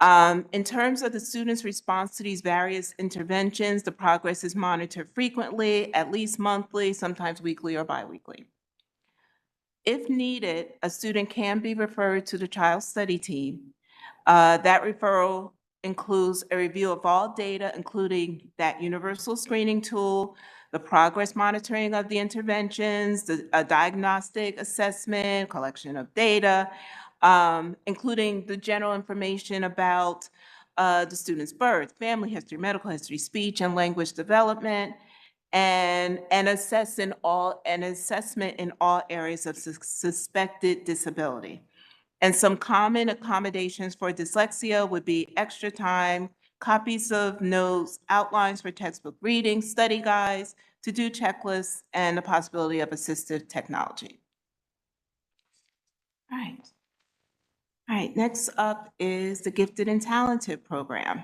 In terms of the students' response to these various interventions, the progress is monitored frequently, at least monthly, sometimes weekly or biweekly. If needed, a student can be referred to the child study team. That referral includes a review of all data, including that universal screening tool, the progress monitoring of the interventions, a diagnostic assessment, collection of data, including the general information about the student's birth, family history, medical history, speech and language development, and an assessment in all areas of suspected disability. And some common accommodations for dyslexia would be extra time, copies of notes, outlines for textbook reading, study guides, to-do checklists, and the possibility of assistive technology. All right. All right, next up is the Gifted and Talented program.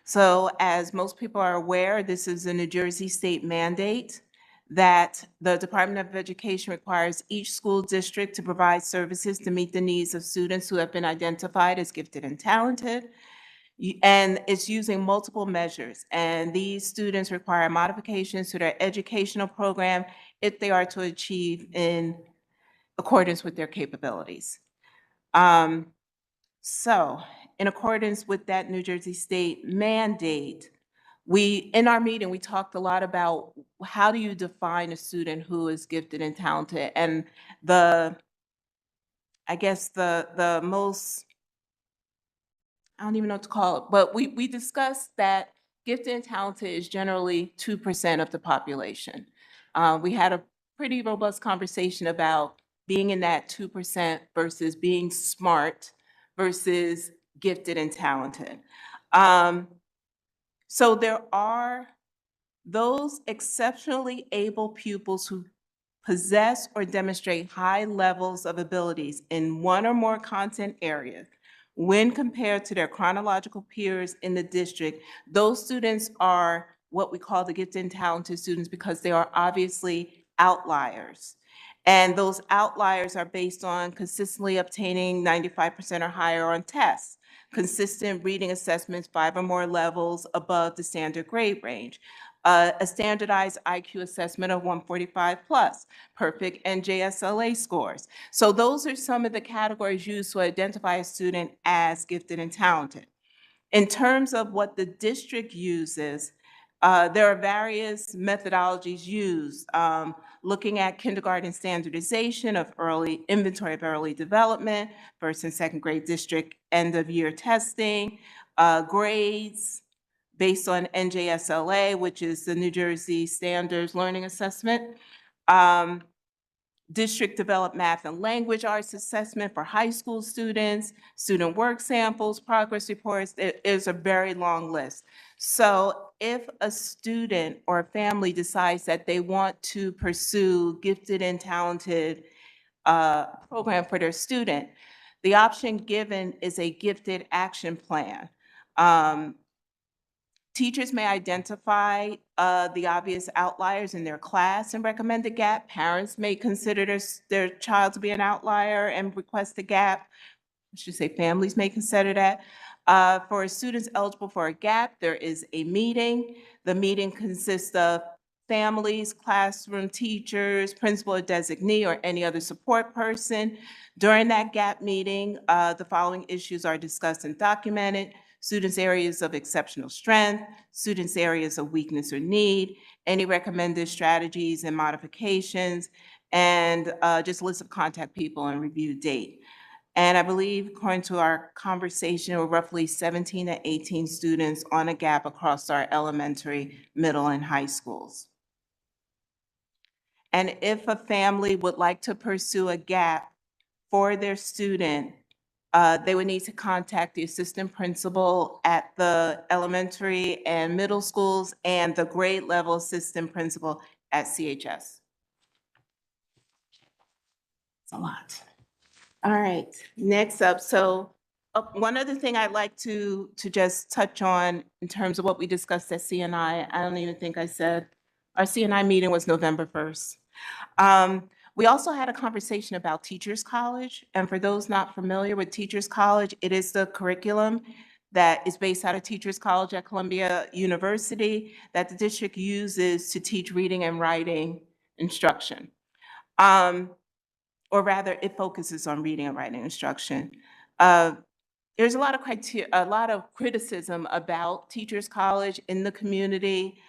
So as most people are aware, this is a New Jersey state mandate that the Department of Education requires each school district to provide services to meet the needs of students who have been identified as gifted and talented. And it's using multiple measures. And these students require modifications to their educational program if they are to achieve in accordance with their capabilities. So in accordance with that New Jersey state mandate, in our meeting, we talked a lot about how do you define a student who is gifted and talented? And I guess the most, I don't even know what to call it, but we discussed that gifted and talented is generally 2% of the population. We had a pretty robust conversation about being in that 2% versus being smart versus gifted and talented. So there are those exceptionally able pupils who possess or demonstrate high levels of abilities in one or more content areas. When compared to their chronological peers in the district, those students are what we call the gifted and talented students because they are obviously outliers. And those outliers are based on consistently obtaining 95% or higher on tests, consistent reading assessments 5 or more levels above the standard grade range, a standardized IQ assessment of 145 plus, perfect NJSLA scores. So those are some of the categories used to identify a student as gifted and talented. In terms of what the district uses, there are various methodologies used, looking at kindergarten standardization of early inventory of early development, first and second grade district end of year testing, grades based on NJSLA, which is the New Jersey Standards Learning Assessment. District developed math and language arts assessment for high school students, student work samples, progress reports. It is a very long list. So if a student or a family decides that they want to pursue gifted and talented program for their student, the option given is a gifted action plan. Teachers may identify the obvious outliers in their class and recommend a gap. Parents may consider their child to be an outlier and request a gap. I should say families may consider that. For students eligible for a gap, there is a meeting. The meeting consists of families, classroom teachers, principal or designee, or any other support person. During that gap meeting, the following issues are discussed and documented: students' areas of exceptional strength, students' areas of weakness or need, any recommended strategies and modifications, and just a list of contact people and review date. And I believe, according to our conversation, there were roughly 17 to 18 students on a gap across our elementary, middle, and high schools. And if a family would like to pursue a gap for their student, they would need to contact the assistant principal at the elementary and middle schools and the grade level assistant principal at CHS. It's a lot. All right, next up. So one other thing I'd like to just touch on in terms of what we discussed at CNI, I don't even think I said, our CNI meeting was November 1st. We also had a conversation about Teachers College. And for those not familiar with Teachers College, it is the curriculum that is based out of Teachers College at Columbia University that the district uses to teach reading and writing instruction. Or rather, it focuses on reading and writing instruction. There's a lot of criticism about Teachers College in the community.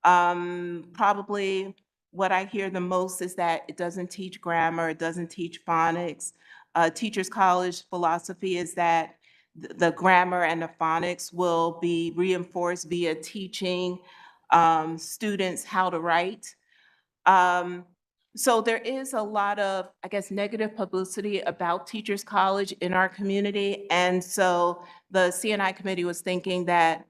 Probably what I hear the most is that it doesn't teach grammar, it doesn't teach phonics. Teachers College philosophy is that the grammar and the phonics will be reinforced via teaching students how to write. So there is a lot of, I guess, negative publicity about Teachers College in our community. And so the CNI committee was thinking that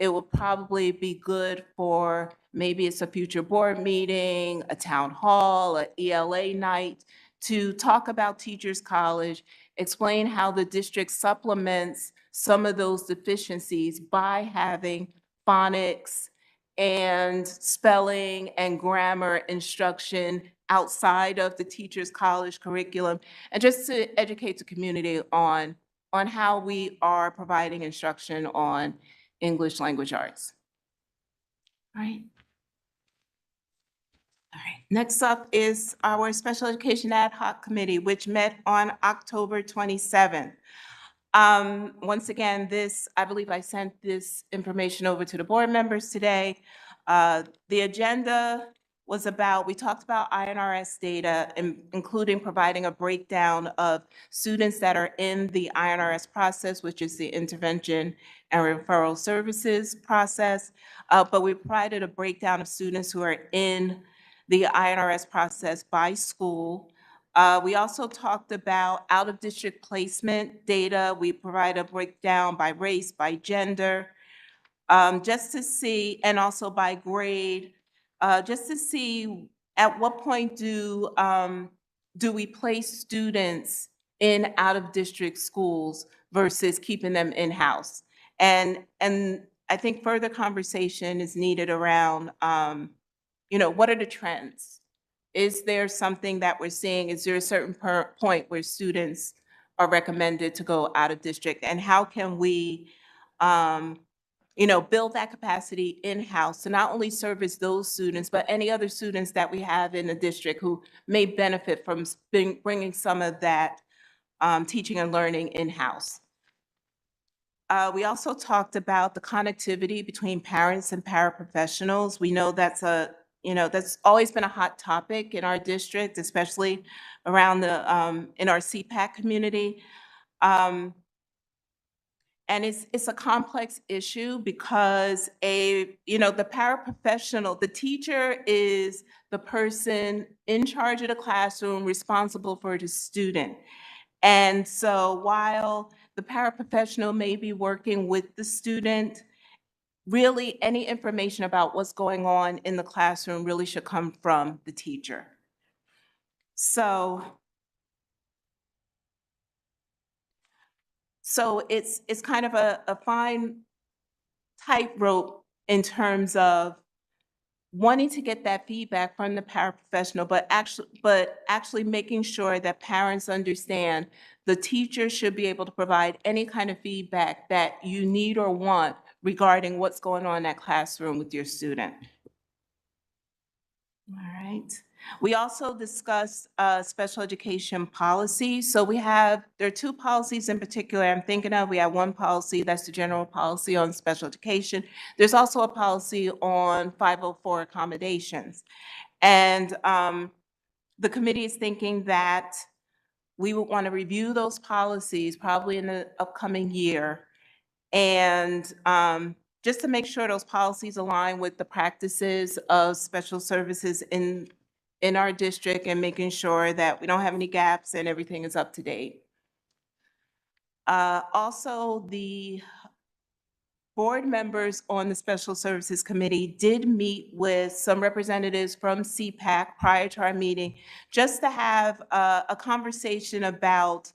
it would probably be good for, maybe it's a future board meeting, a town hall, an ELA night, to talk about Teachers College, explain how the district supplements some of those deficiencies by having phonics and spelling and grammar instruction outside of the Teachers College curriculum, and just to educate the community on how we are providing instruction on English language arts. All right. All right. Next up is our Special Education Ad Hoc Committee, which met on October 27th. Once again, I believe I sent this information over to the board members today. The agenda was we talked about INRS data, including providing a breakdown of students that are in the INRS process, which is the intervention and referral services process. But we provided a breakdown of students who are in the INRS process by school. We also talked about out-of-district placement data. We provide a breakdown by race, by gender, just to see, and also by grade, just to see at what point do we place students in out-of-district schools versus keeping them in-house. And I think further conversation is needed around, what are the trends? Is there something that we're seeing? Is there a certain point where students are recommended to go out of district? And how can we build that capacity in-house to not only service those students, but any other students that we have in the district who may benefit from bringing some of that teaching and learning in-house. We also talked about the connectivity between parents and paraprofessionals. We know that's that's always been a hot topic in our district, especially around in our CPAC community. And it's a complex issue because the paraprofessional, the teacher is the person in charge of the classroom responsible for the student. And so while the paraprofessional may be working with the student, really any information about what's going on in the classroom really should come from the teacher. So it's kind of a fine tightrope in terms of wanting to get that feedback from the paraprofessional, but actually making sure that parents understand the teacher should be able to provide any kind of feedback that you need or want regarding what's going on in that classroom with your student. All right. We also discussed special education policy. So there are two policies in particular I'm thinking of. We have one policy, that's the general policy on special education. There's also a policy on 504 accommodations. And the committee is thinking that we would want to review those policies probably in the upcoming year. And just to make sure those policies align with the practices of special services in our district and making sure that we don't have any gaps and everything is up to date. Also, the board members on the Special Services Committee did meet with some representatives from CPAC prior to our meeting, just to have a conversation about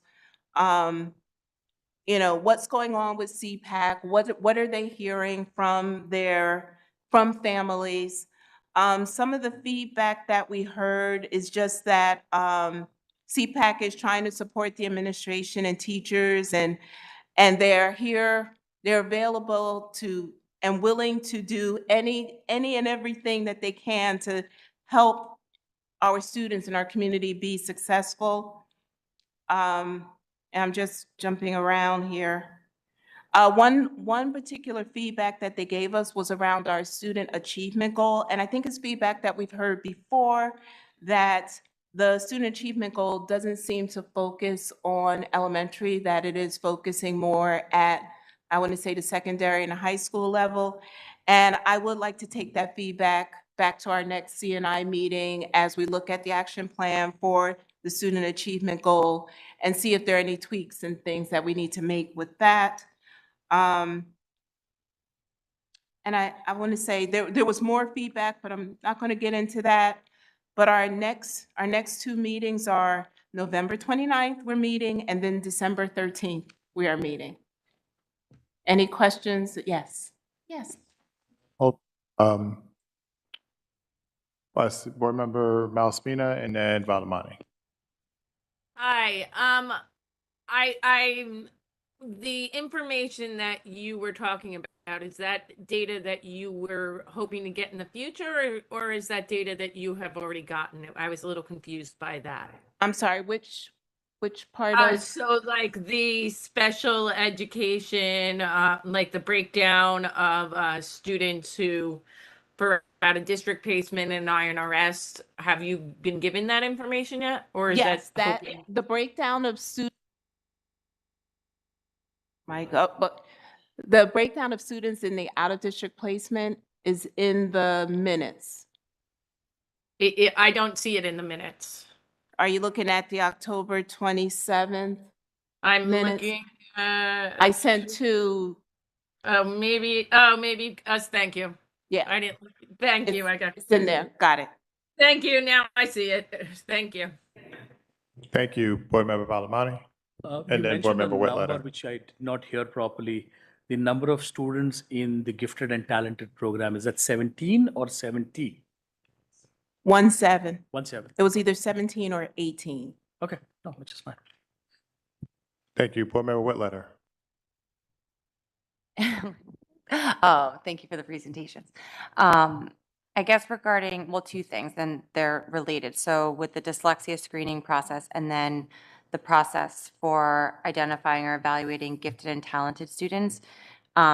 what's going on with CPAC, what are they hearing from families. Some of the feedback that we heard is just that CPAC is trying to support the administration and teachers, and they're available to and willing to do any and everything that they can to help our students in our community be successful. And I'm just jumping around here. One particular feedback that they gave us was around our student achievement goal. And I think it's feedback that we've heard before, that the student achievement goal doesn't seem to focus on elementary, that it is focusing more at, I want to say, the secondary and the high school level. And I would like to take that feedback back to our next CNI meeting as we look at the action plan for the student achievement goal and see if there are any tweaks and things that we need to make with that. And I want to say there was more feedback, but I'm not going to get into that. But our next two meetings are November 29th, we're meeting, and then December 13th, we are meeting. Any questions? Yes. Yes. Oh, let's see, Board Member Malaspina and then Valamani. Hi, the information that you were talking about, is that data that you were hoping to get in the future, or is that data that you have already gotten? I was a little confused by that. I'm sorry, which part of? So like the special education, like the breakdown of students who, for out of district placement and INRS, have you been given that information yet? Or is Yes, that the breakdown of students. My God, but the breakdown of students in the out-of-district placement is in the minutes. I don't see it in the minutes. Are you looking at the October 27th? I'm minutes? looking, I sent two. maybe us, thank you. Yeah. I didn't, thank you, I got. It's in there, got it. Thank you, now I see it, thank you. Thank you, Board Member Valamani. You And then Board mentioned a Member Whitletter. number which I did not hear properly. The number of students in the gifted and talented program, is that 17 or 70? 17. 17. It was either 17 or 18. Okay, no, which is fine. Thank you, Board Member Whitletter. Thank you for the presentations. I guess regarding, well, two things, and they're related. So with the dyslexia screening process and then the process for identifying or evaluating gifted and talented students,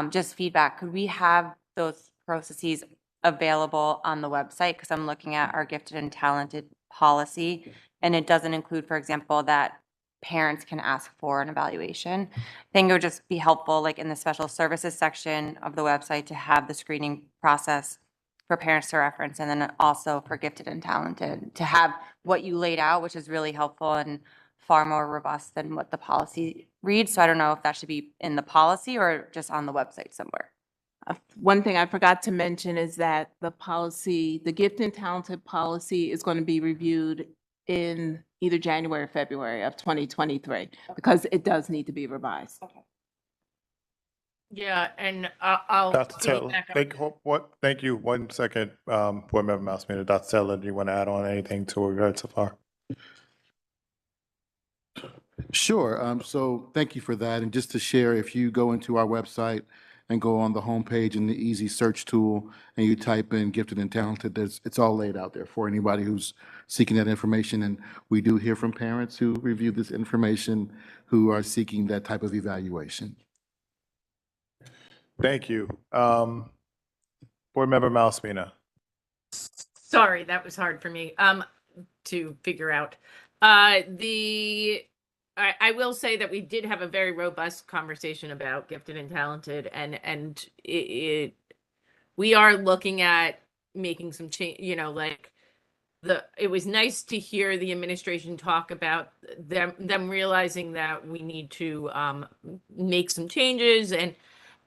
just feedback, could we have those processes available on the website? Because I'm looking at our gifted and talented policy, and it doesn't include, for example, that parents can ask for an evaluation. I think it would just be helpful, like in the special services section of the website, to have the screening process for parents to reference, and then also for gifted and talented, to have what you laid out, which is really helpful and far more robust than what the policy reads. So I don't know if that should be in the policy or just on the website somewhere. One thing I forgot to mention is that the policy, the gifted and talented policy, is going to be reviewed in either January or February of 2023, because it does need to be revised. Yeah, and I'll Dr. Taylor, piggyback on- thank you. 1 second, Board Member Mousemaker. Dr. Taylor, do you want to add on anything to what we've heard so far? Sure. So thank you for that. And just to share, if you go into our website and go on the homepage in the easy search tool and you type in gifted and talented, it's all laid out there for anybody who's seeking that information. And we do hear from parents who review this information who are seeking that type of evaluation. Thank you. Board Member Mousemaker. Sorry, that was hard for me to figure out. I will say that we did have a very robust conversation about gifted and talented, and we are looking at making some change. You know, like it was nice to hear the administration talk about them realizing that we need to make some changes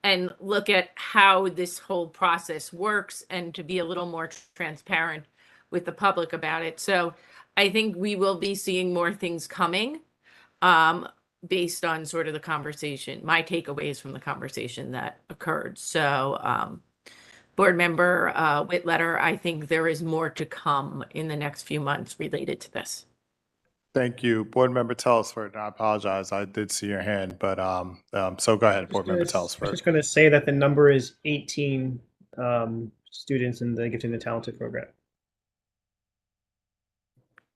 and look at how this whole process works, and to be a little more transparent with the public about it. So I think we will be seeing more things coming based on sort of the conversation, my takeaways from the conversation that occurred. So Board Member Whitletter, I think there is more to come in the next few months related to this. Thank you. Board Member Telesford, I apologize. I did see your hand, but so go ahead, Board Member I was Telesford. just going to say that the number is 18 students in the Gifted and Talented program.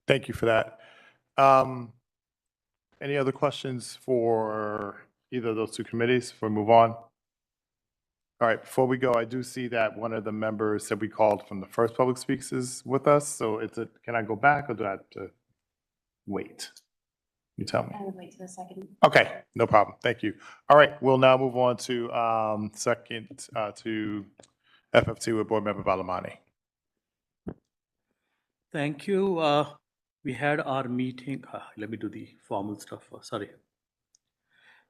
Thank you for that. Any other questions for either of those two committees before we move on? All right, before we go, I do see that one of the members that we called from the first public speaks is with us. So can I go back, or do I have to wait? You tell me. I would wait till the second. Okay, no problem. Thank you. All right, we'll now move on to second to FFT with Board Member Balamani. Thank you. We had our meeting. Let me do the formal stuff first. Sorry.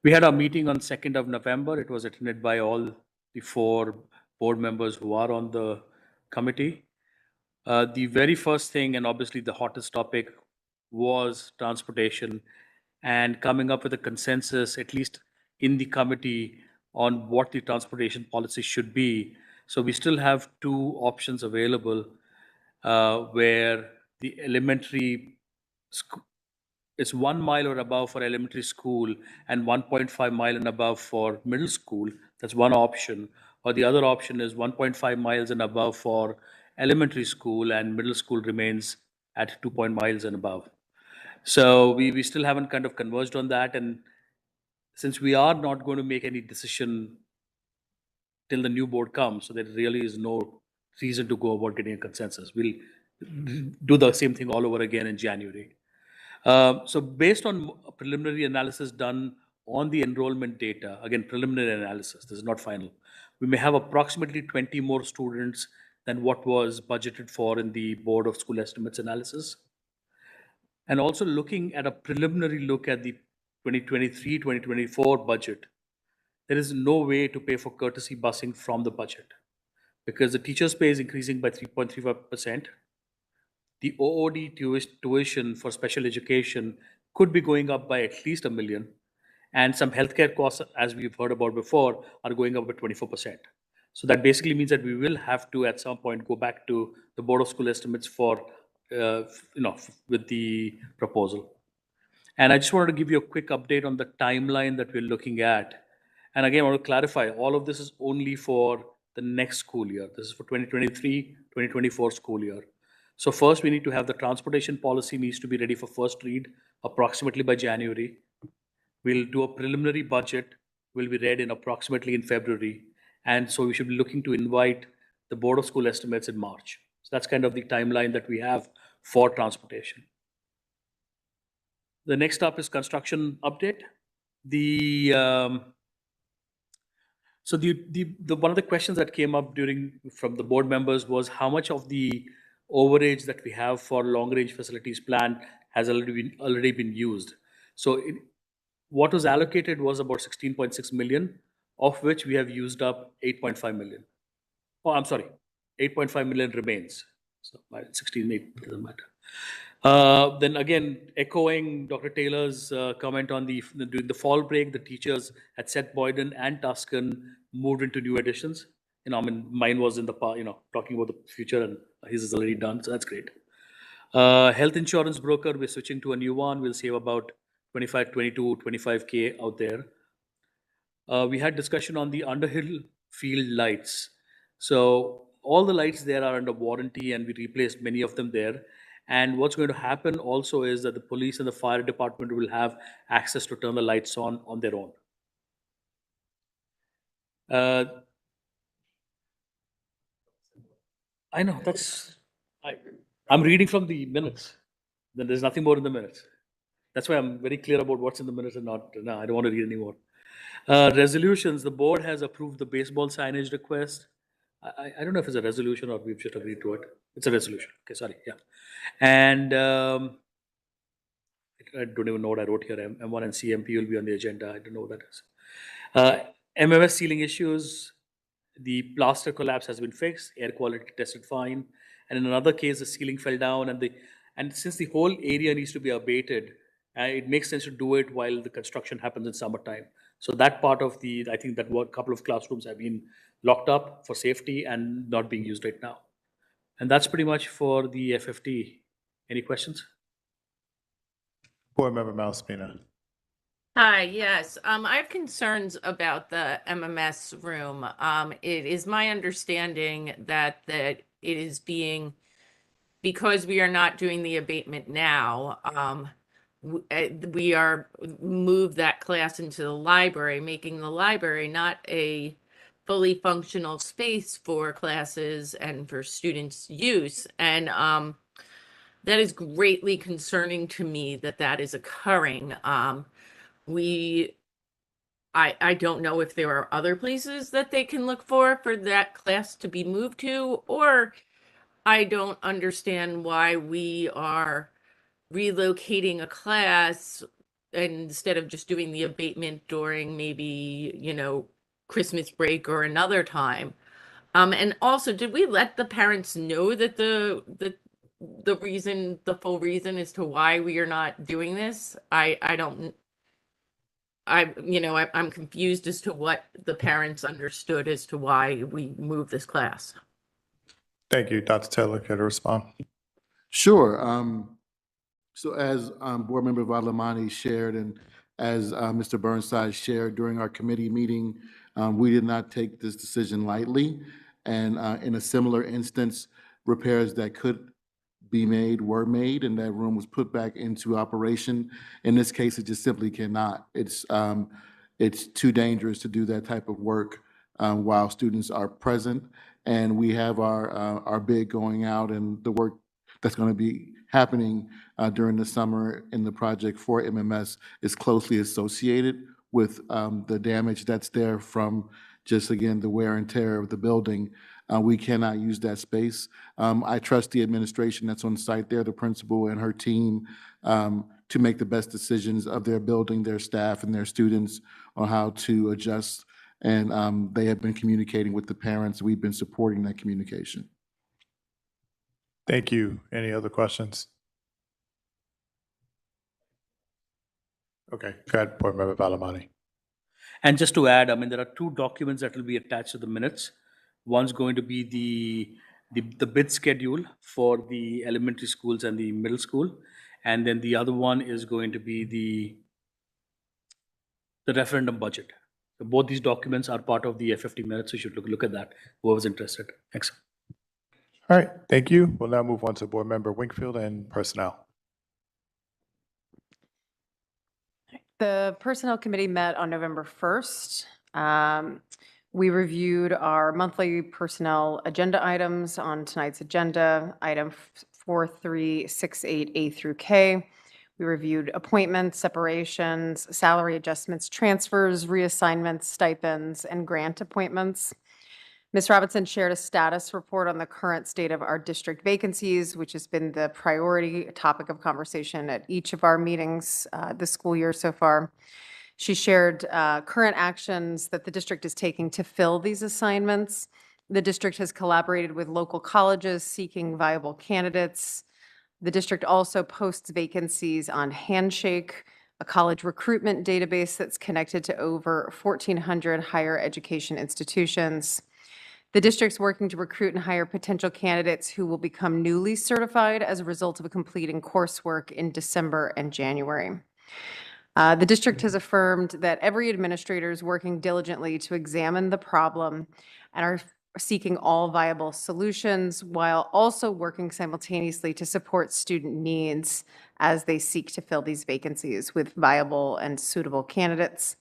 We had our meeting on 2nd of November. It was attended by all the 4 board members who are on the committee. The very first thing, and obviously the hottest topic, was transportation, and coming up with a consensus, at least in the committee, on what the transportation policy should be. So we still have 2 options available, where the elementary it's 1 mile or above for elementary school and 1.5 mile and above for middle school. That's one option. Or the other option is 1.5 miles and above for elementary school, and middle school remains at 2 miles and above. So we still haven't kind of converged on that. And since we are not going to make any decision till the new board comes, so there really is no reason to go about getting a consensus. We'll do the same thing all over again in January. So based on a preliminary analysis done on the enrollment data, again, preliminary analysis, this is not final, we may have approximately 20 more students than what was budgeted for in the Board of School Estimates analysis. And also looking at a preliminary look at the 2023-2024 budget, there is no way to pay for courtesy busing from the budget, because the teacher's pay is increasing by 3.35%. The OOD tuition for special education could be going up by at least $1 million. And some healthcare costs, as we've heard about before, are going up by 24%. So that basically means that we will have to, at some point, go back to the Board of School Estimates for, with the proposal. And I just wanted to give you a quick update on the timeline that we're looking at. And again, I want to clarify, all of this is only for the next school year. This is for 2023-2024 school year. So first, we need to have the transportation policy needs to be ready for first read approximately by January. We'll do a preliminary budget, will be read in approximately in February. And so we should be looking to invite the Board of School Estimates in March. So that's kind of the timeline that we have for transportation. The next up is construction update. So the one of the questions that came up from the board members was how much of the overage that we have for long range facilities plan has already been used. So what was allocated was about 16.6 million, of which we have used up 8.5 million. Oh, I'm sorry, 8.5 million remains. So 16.8 doesn't matter. Then again, echoing Dr. Taylor's comment on during the fall break, the teachers at Seth Boyden and Tuscan moved into new additions. I mean, mine was in the past, talking about the future, and his is already done, so that's great. Health insurance broker, we're switching to a new one. We'll save about 25K out there. We had discussion on the Underhill field lights. So all the lights there are under warranty, and we replaced many of them there. And what's going to happen also is that the police and the fire department will have access to turn the lights on their own. I know, I'm reading from the minutes. Then there's nothing more in the minutes. That's why I'm very clear about what's in the minutes and not. No, I don't want to read anymore. Resolutions, the board has approved the baseball signage request. I don't know if it's a resolution or we've just agreed to it. It's a resolution. Okay, sorry, yeah. And I don't even know what I wrote here. M1 and CMP will be on the agenda. I don't know what that is. MMS ceiling issues, the plaster collapse has been fixed, air quality tested fine. And in another case, the ceiling fell down, and since the whole area needs to be abated, it makes sense to do it while the construction happens in summertime. So that part of I think that a couple of classrooms have been locked up for safety and not being used right now. And that's pretty much for the FFT. Any questions? Board Member Malaspina. Hi, yes. I have concerns about the MMS room. It is my understanding that it is because we are not doing the abatement now, we are move that class into the library, making the library not a fully functional space for classes and for students' use. And that is greatly concerning to me that is occurring. I don't know if there are other places that they can look for that class to be moved to, or I don't understand why we are relocating a class instead of just doing the abatement during maybe, Christmas break or another time. And also, did we let the parents know that the full reason as to why we are not doing this? I'm confused as to what the parents understood as to why we moved this class. Thank you. Dr. Taylor, care to respond? Sure. So as Board Member Vadlamani shared, and as Mr. Burnside shared during our committee meeting, we did not take this decision lightly. And in a similar instance, repairs that could be made were made, and that room was put back into operation. In this case, it just simply cannot. It's too dangerous to do that type of work while students are present. And we have our bid going out, and the work that's going to be happening during the summer in the project for MMS is closely associated with the damage that's there from just, again, the wear and tear of the building. We cannot use that space. I trust the administration that's on site there, the principal and her team, to make the best decisions of their building, their staff, and their students on how to adjust. And they have been communicating with the parents. We've been supporting that communication. Thank you. Any other questions? Okay, go ahead, Board Member Vadlamani. And just to add, I mean, there are two documents that will be attached to the minutes. One's going to be the bid schedule for the elementary schools and the middle school. And then the other one is going to be the referendum budget. Both these documents are part of the 50 minutes, so you should look at that, whoever's interested. Thanks. All right, thank you. We'll now move on to Board Member Wingfield and Personnel. The Personnel Committee met on November 1st. We reviewed our monthly personnel agenda items on tonight's agenda, item 4368A through K. We reviewed appointments, separations, salary adjustments, transfers, reassignments, stipends, and grant appointments. Ms. Robinson shared a status report on the current state of our district vacancies, which has been the priority topic of conversation at each of our meetings this school year so far. She shared current actions that the district is taking to fill these assignments. The district has collaborated with local colleges seeking viable candidates. The district also posts vacancies on Handshake, a college recruitment database that's connected to over 1,400 higher education institutions. The district's working to recruit and hire potential candidates who will become newly certified as a result of completing coursework in December and January. The district has affirmed that every administrator is working diligently to examine the problem and are seeking all viable solutions while also working simultaneously to support student needs as they seek to fill these vacancies with viable and suitable candidates.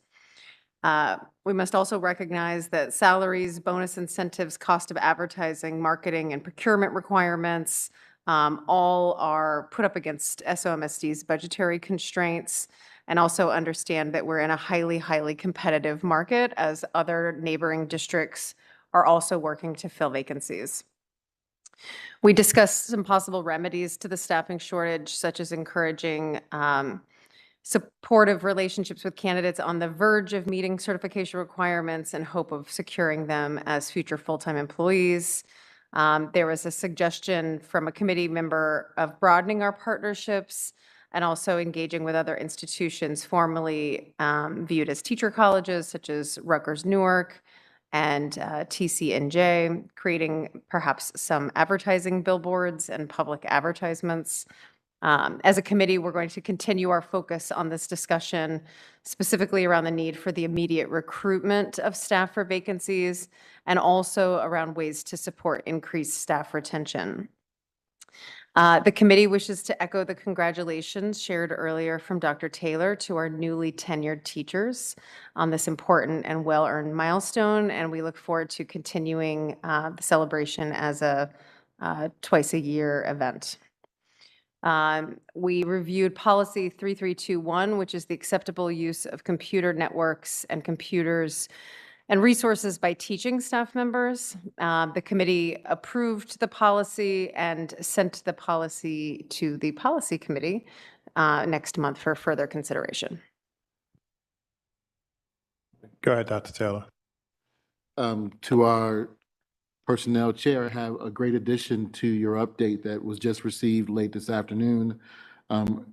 We must also recognize that salaries, bonus incentives, cost of advertising, marketing, and procurement requirements all are put up against SOMSD's budgetary constraints, and also understand that we're in a highly competitive market as other neighboring districts are also working to fill vacancies. We discussed some possible remedies to the staffing shortage, such as encouraging supportive relationships with candidates on the verge of meeting certification requirements in hope of securing them as future full-time employees. There was a suggestion from a committee member of broadening our partnerships and also engaging with other institutions formerly viewed as teacher colleges, such as Rutgers Newark and TCNJ, creating perhaps some advertising billboards and public advertisements. As a committee, we're going to continue our focus on this discussion, specifically around the need for the immediate recruitment of staff for vacancies, and also around ways to support increased staff retention. The committee wishes to echo the congratulations shared earlier from Dr. Taylor to our newly tenured teachers on this important and well-earned milestone, and we look forward to continuing the celebration as a twice-a-year event. We reviewed policy 3321, which is the acceptable use of computer networks and computers and resources by teaching staff members. The committee approved the policy and sent the policy to the policy committee next month for further consideration. Go ahead, Dr. Taylor. To our personnel chair, I have a great addition to your update that was just received late this afternoon.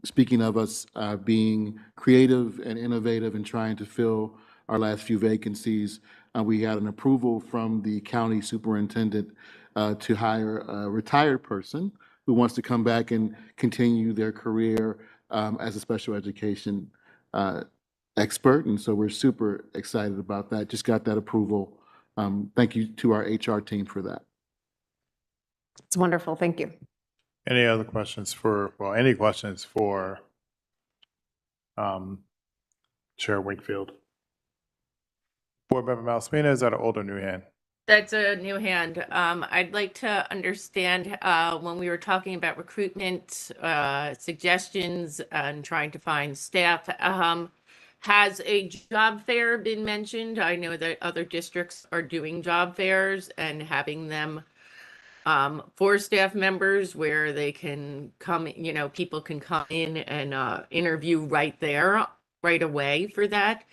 Speaking of us being creative and innovative and trying to fill our last few vacancies, we had an approval from the county superintendent to hire a retired person who wants to come back and continue their career as a special education expert. And so we're super excited about that. Just got that approval. Thank you to our HR team for that. It's wonderful. Thank you. Any other questions any questions for Chair Wingfield? Board Member Malaspina, is that an old or new hand? That's a new hand. I'd like to understand when we were talking about recruitment suggestions and trying to find staff, has a job fair been mentioned? I know that other districts are doing job fairs and having them for staff members where they can come, people can come in and interview right there, right away for that.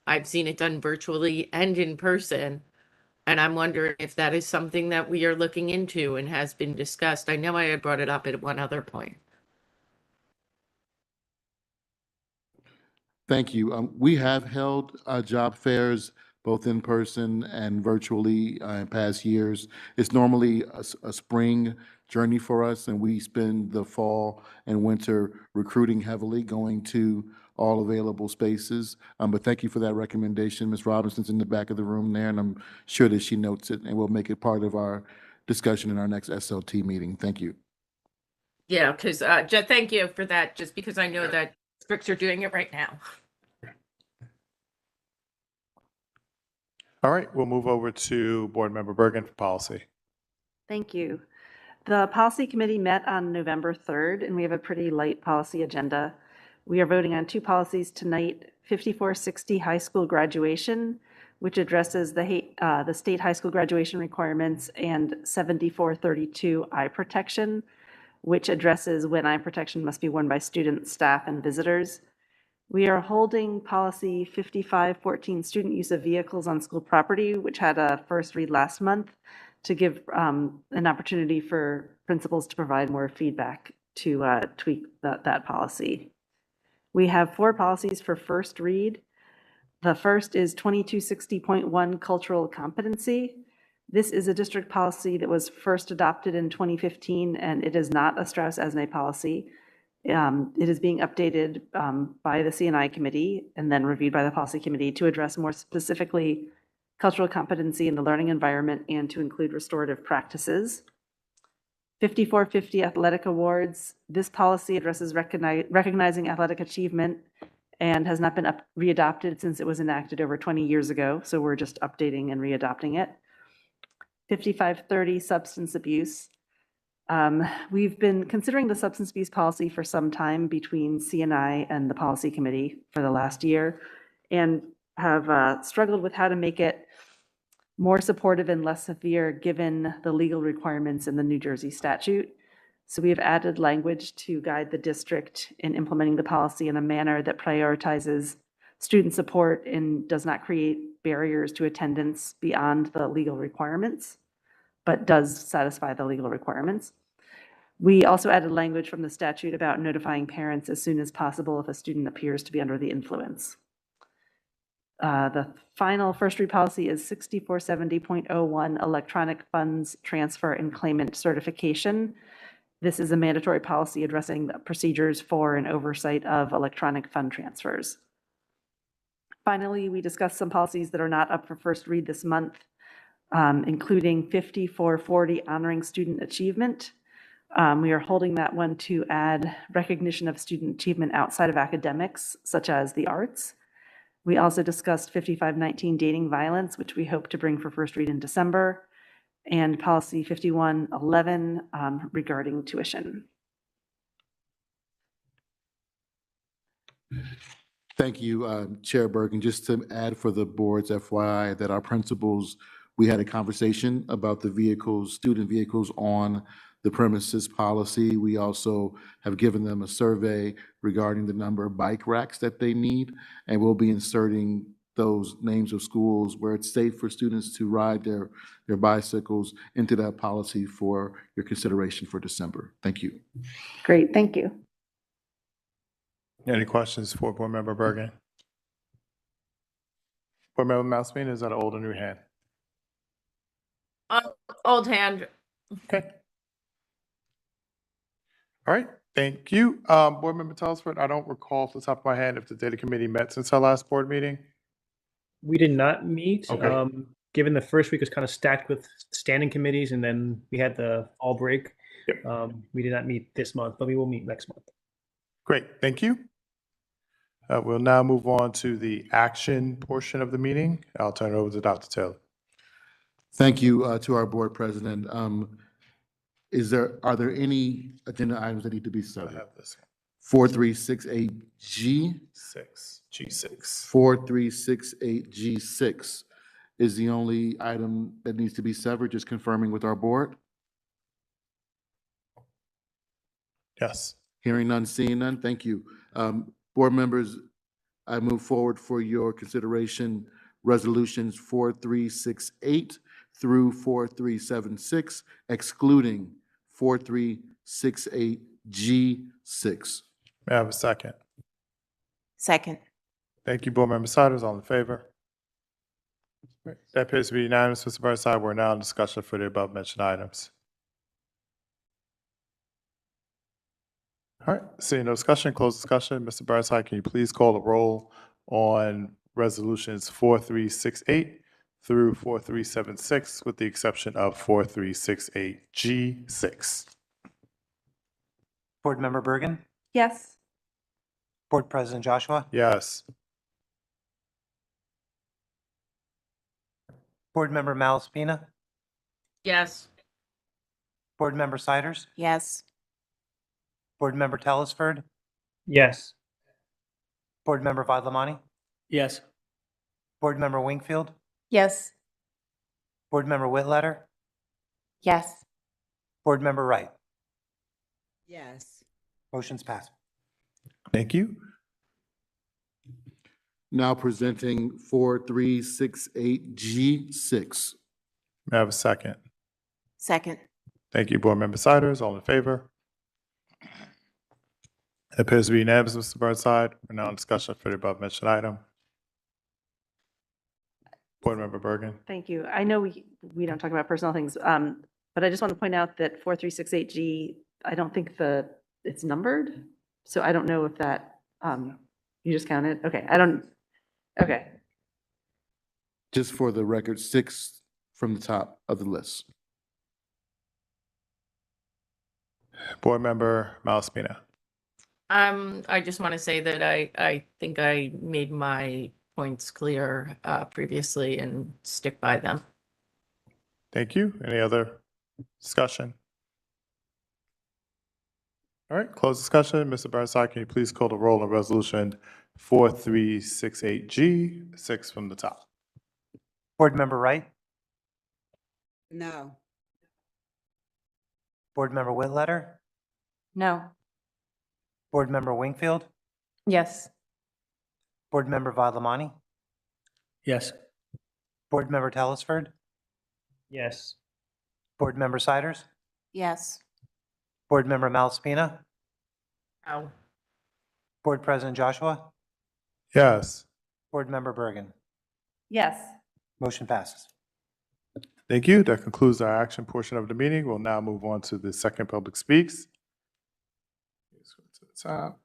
I've seen it done virtually and in person. And I'm wondering if that is something that we are looking into and has been discussed. I know I had brought it up at one other point. Thank you. We have held job fairs both in person and virtually in past years. It's normally a spring journey for us, and we spend the fall and winter recruiting heavily, going to all available spaces. But thank you for that recommendation. Ms. Robinson's in the back of the room there, and I'm sure that she notes it, and we'll make it part of our discussion in our next SLT meeting. Thank you. Yeah, because, thank you for that, just because I know that districts are doing it right now. All right, we'll move over to Board Member Bergen for policy. Thank you. The policy committee met on November 3rd, and we have a pretty light policy agenda. We are voting on two policies tonight: 5460 high school graduation, which addresses the state high school graduation requirements, and 7432 eye protection, which addresses when eye protection must be worn by students, staff, and visitors. We are holding policy 5514 student use of vehicles on school property, which had a first read last month, to give an opportunity for principals to provide more feedback to tweak that policy. We have four policies for first read. The first is 2260.1 cultural competency. This is a district policy that was first adopted in 2015, and it is not a Strauss-Esme policy. It is being updated by the C&I committee and then reviewed by the policy committee to address more specifically cultural competency in the learning environment and to include restorative practices. 5450 athletic awards. This policy addresses recognizing athletic achievement and has not been readopted since it was enacted over 20 years ago. So we're just updating and readopting it. 5530 substance abuse. We've been considering the substance abuse policy for some time between C&I and the policy committee for the last year, and have struggled with how to make it more supportive and less severe given the legal requirements in the New Jersey statute. So we have added language to guide the district in implementing the policy in a manner that prioritizes student support and does not create barriers to attendance beyond the legal requirements, but does satisfy the legal requirements. We also added language from the statute about notifying parents as soon as possible if a student appears to be under the influence. The final first read policy is 6470.01 electronic funds transfer and claimant certification. This is a mandatory policy addressing the procedures for and oversight of electronic fund transfers. Finally, we discussed some policies that are not up for first read this month, including 5440 honoring student achievement. We are holding that one to add recognition of student achievement outside of academics, such as the arts. We also discussed 5519 dating violence, which we hope to bring for first read in December, and policy 5111 regarding tuition. Thank you, Chair Bergen. Just to add for the board's FYI that our principals, we had a conversation about the vehicles, student vehicles on the premises policy. We also have given them a survey regarding the number of bike racks that they need, and we'll be inserting those names of schools where it's safe for students to ride their bicycles into that policy for your consideration for December. Thank you. Great, thank you. Any questions for Board Member Bergen? Board Member Mouseman, is that an old or new hand? Old hand. Okay. All right, thank you. Board Member Telford, I don't recall off the top of my head if the data committee met since our last board meeting. We did not meet. Okay. Given the first week was kind of stacked with standing committees, and then we had the fall break. Yep. We did not meet this month, but we will meet next month. Great, thank you. We'll now move on to the action portion of the meeting. I'll turn it over to Dr. Taylor. Thank you to our board president. Are there any agenda items that need to be I settled? have this. 4368G. G6. 4368G6 is the only item that needs to be severed, just confirming with our board. Yes. Hearing none, seeing none, thank you. Board members, I move forward for your consideration resolutions 4368 through 4376, excluding 4368G6. May I have a second? Second. Thank you, Board Member Siders. All in favor? That appears to be unanimous, Mr. Burnside. We're now in discussion for the above mentioned items. All right, seeing no discussion, close discussion. Mr. Burnside, can you please call the roll on resolutions 4368 through 4376, with the exception of 4368G6? Board Member Bergen, Yes. Board President Joshua, Yes. Board Member Malaspina, Yes. Board Member Siders, Yes. Board Member Telesford, Yes. Board Member Vadlamani, Yes. Board Member Wingfield, Yes. Board Member Whitletter, Yes. Board Member Wright. Yes. Motion's passed. Thank you. Now presenting 4368G6. May I have a second? Second. Thank you, Board Member Siders. All in favor? It appears to be unanimous, Mr. Burnside. We're now in discussion for the above mentioned item. Board Member Bergen. Thank you. I know we don't talk about personal things, but I just want to point out that 4368G, I don't think it's numbered. So I don't know if that, you just counted? Okay, okay. Just for the record, 6 from the top of the list. Board Member Malaspina. I just want to say that I think I made my points clear previously and stick by them. Thank you. Any other discussion? All right, close discussion. Mr. Burnside, can you please call the roll on resolution 4368G, 6 from the top? Board Member Wright, No. Board Member Whitletter, No. Board Member Wingfield, Yes. Board Member Vadlamani, Yes. Board Member Telesford, Yes. Board Member Siders, Yes. Board Member Malaspina, No. Board President Joshua, Yes. Board Member Bergen. Yes. Motion passes. Thank you. That concludes our action portion of the meeting. We'll now move on to the second public speaks. Let's go to the top.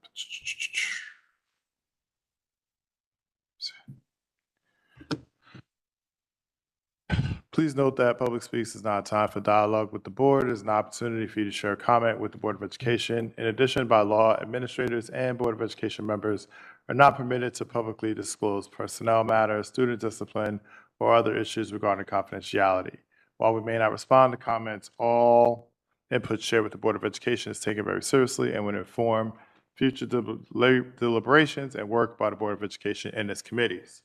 Please note that public speaks is not a time for dialogue with the board. It is an opportunity for you to share a comment with the Board of Education. In addition, by law, administrators and Board of Education members are not permitted to publicly disclose personnel matters, student discipline, or other issues regarding confidentiality. While we may not respond to comments, all input shared with the Board of Education is taken very seriously and will inform future deliberations and work by the Board of Education and its committees.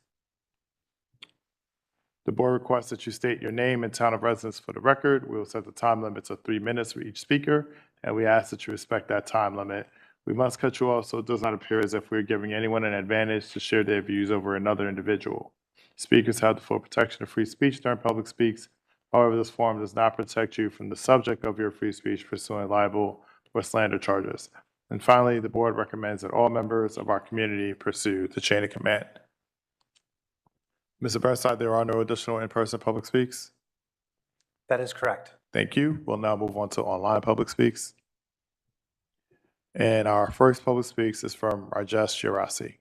The board requests that you state your name and town of residence for the record. We will set the time limits of 3 minutes for each speaker, and we ask that you respect that time limit. We must cut you off so it does not appear as if we're giving anyone an advantage to share their views over another individual. Speakers have the full protection of free speech during public speaks. However, this forum does not protect you from the subject of your free speech pursuing libel or slander charges. And finally, the board recommends that all members of our community pursue the chain of command. Mr. Burnside, there are no additional in-person public speaks? That is correct. Thank you. We'll now move on to online public speaks. And our first public speaks is from Rajesh Shirasi.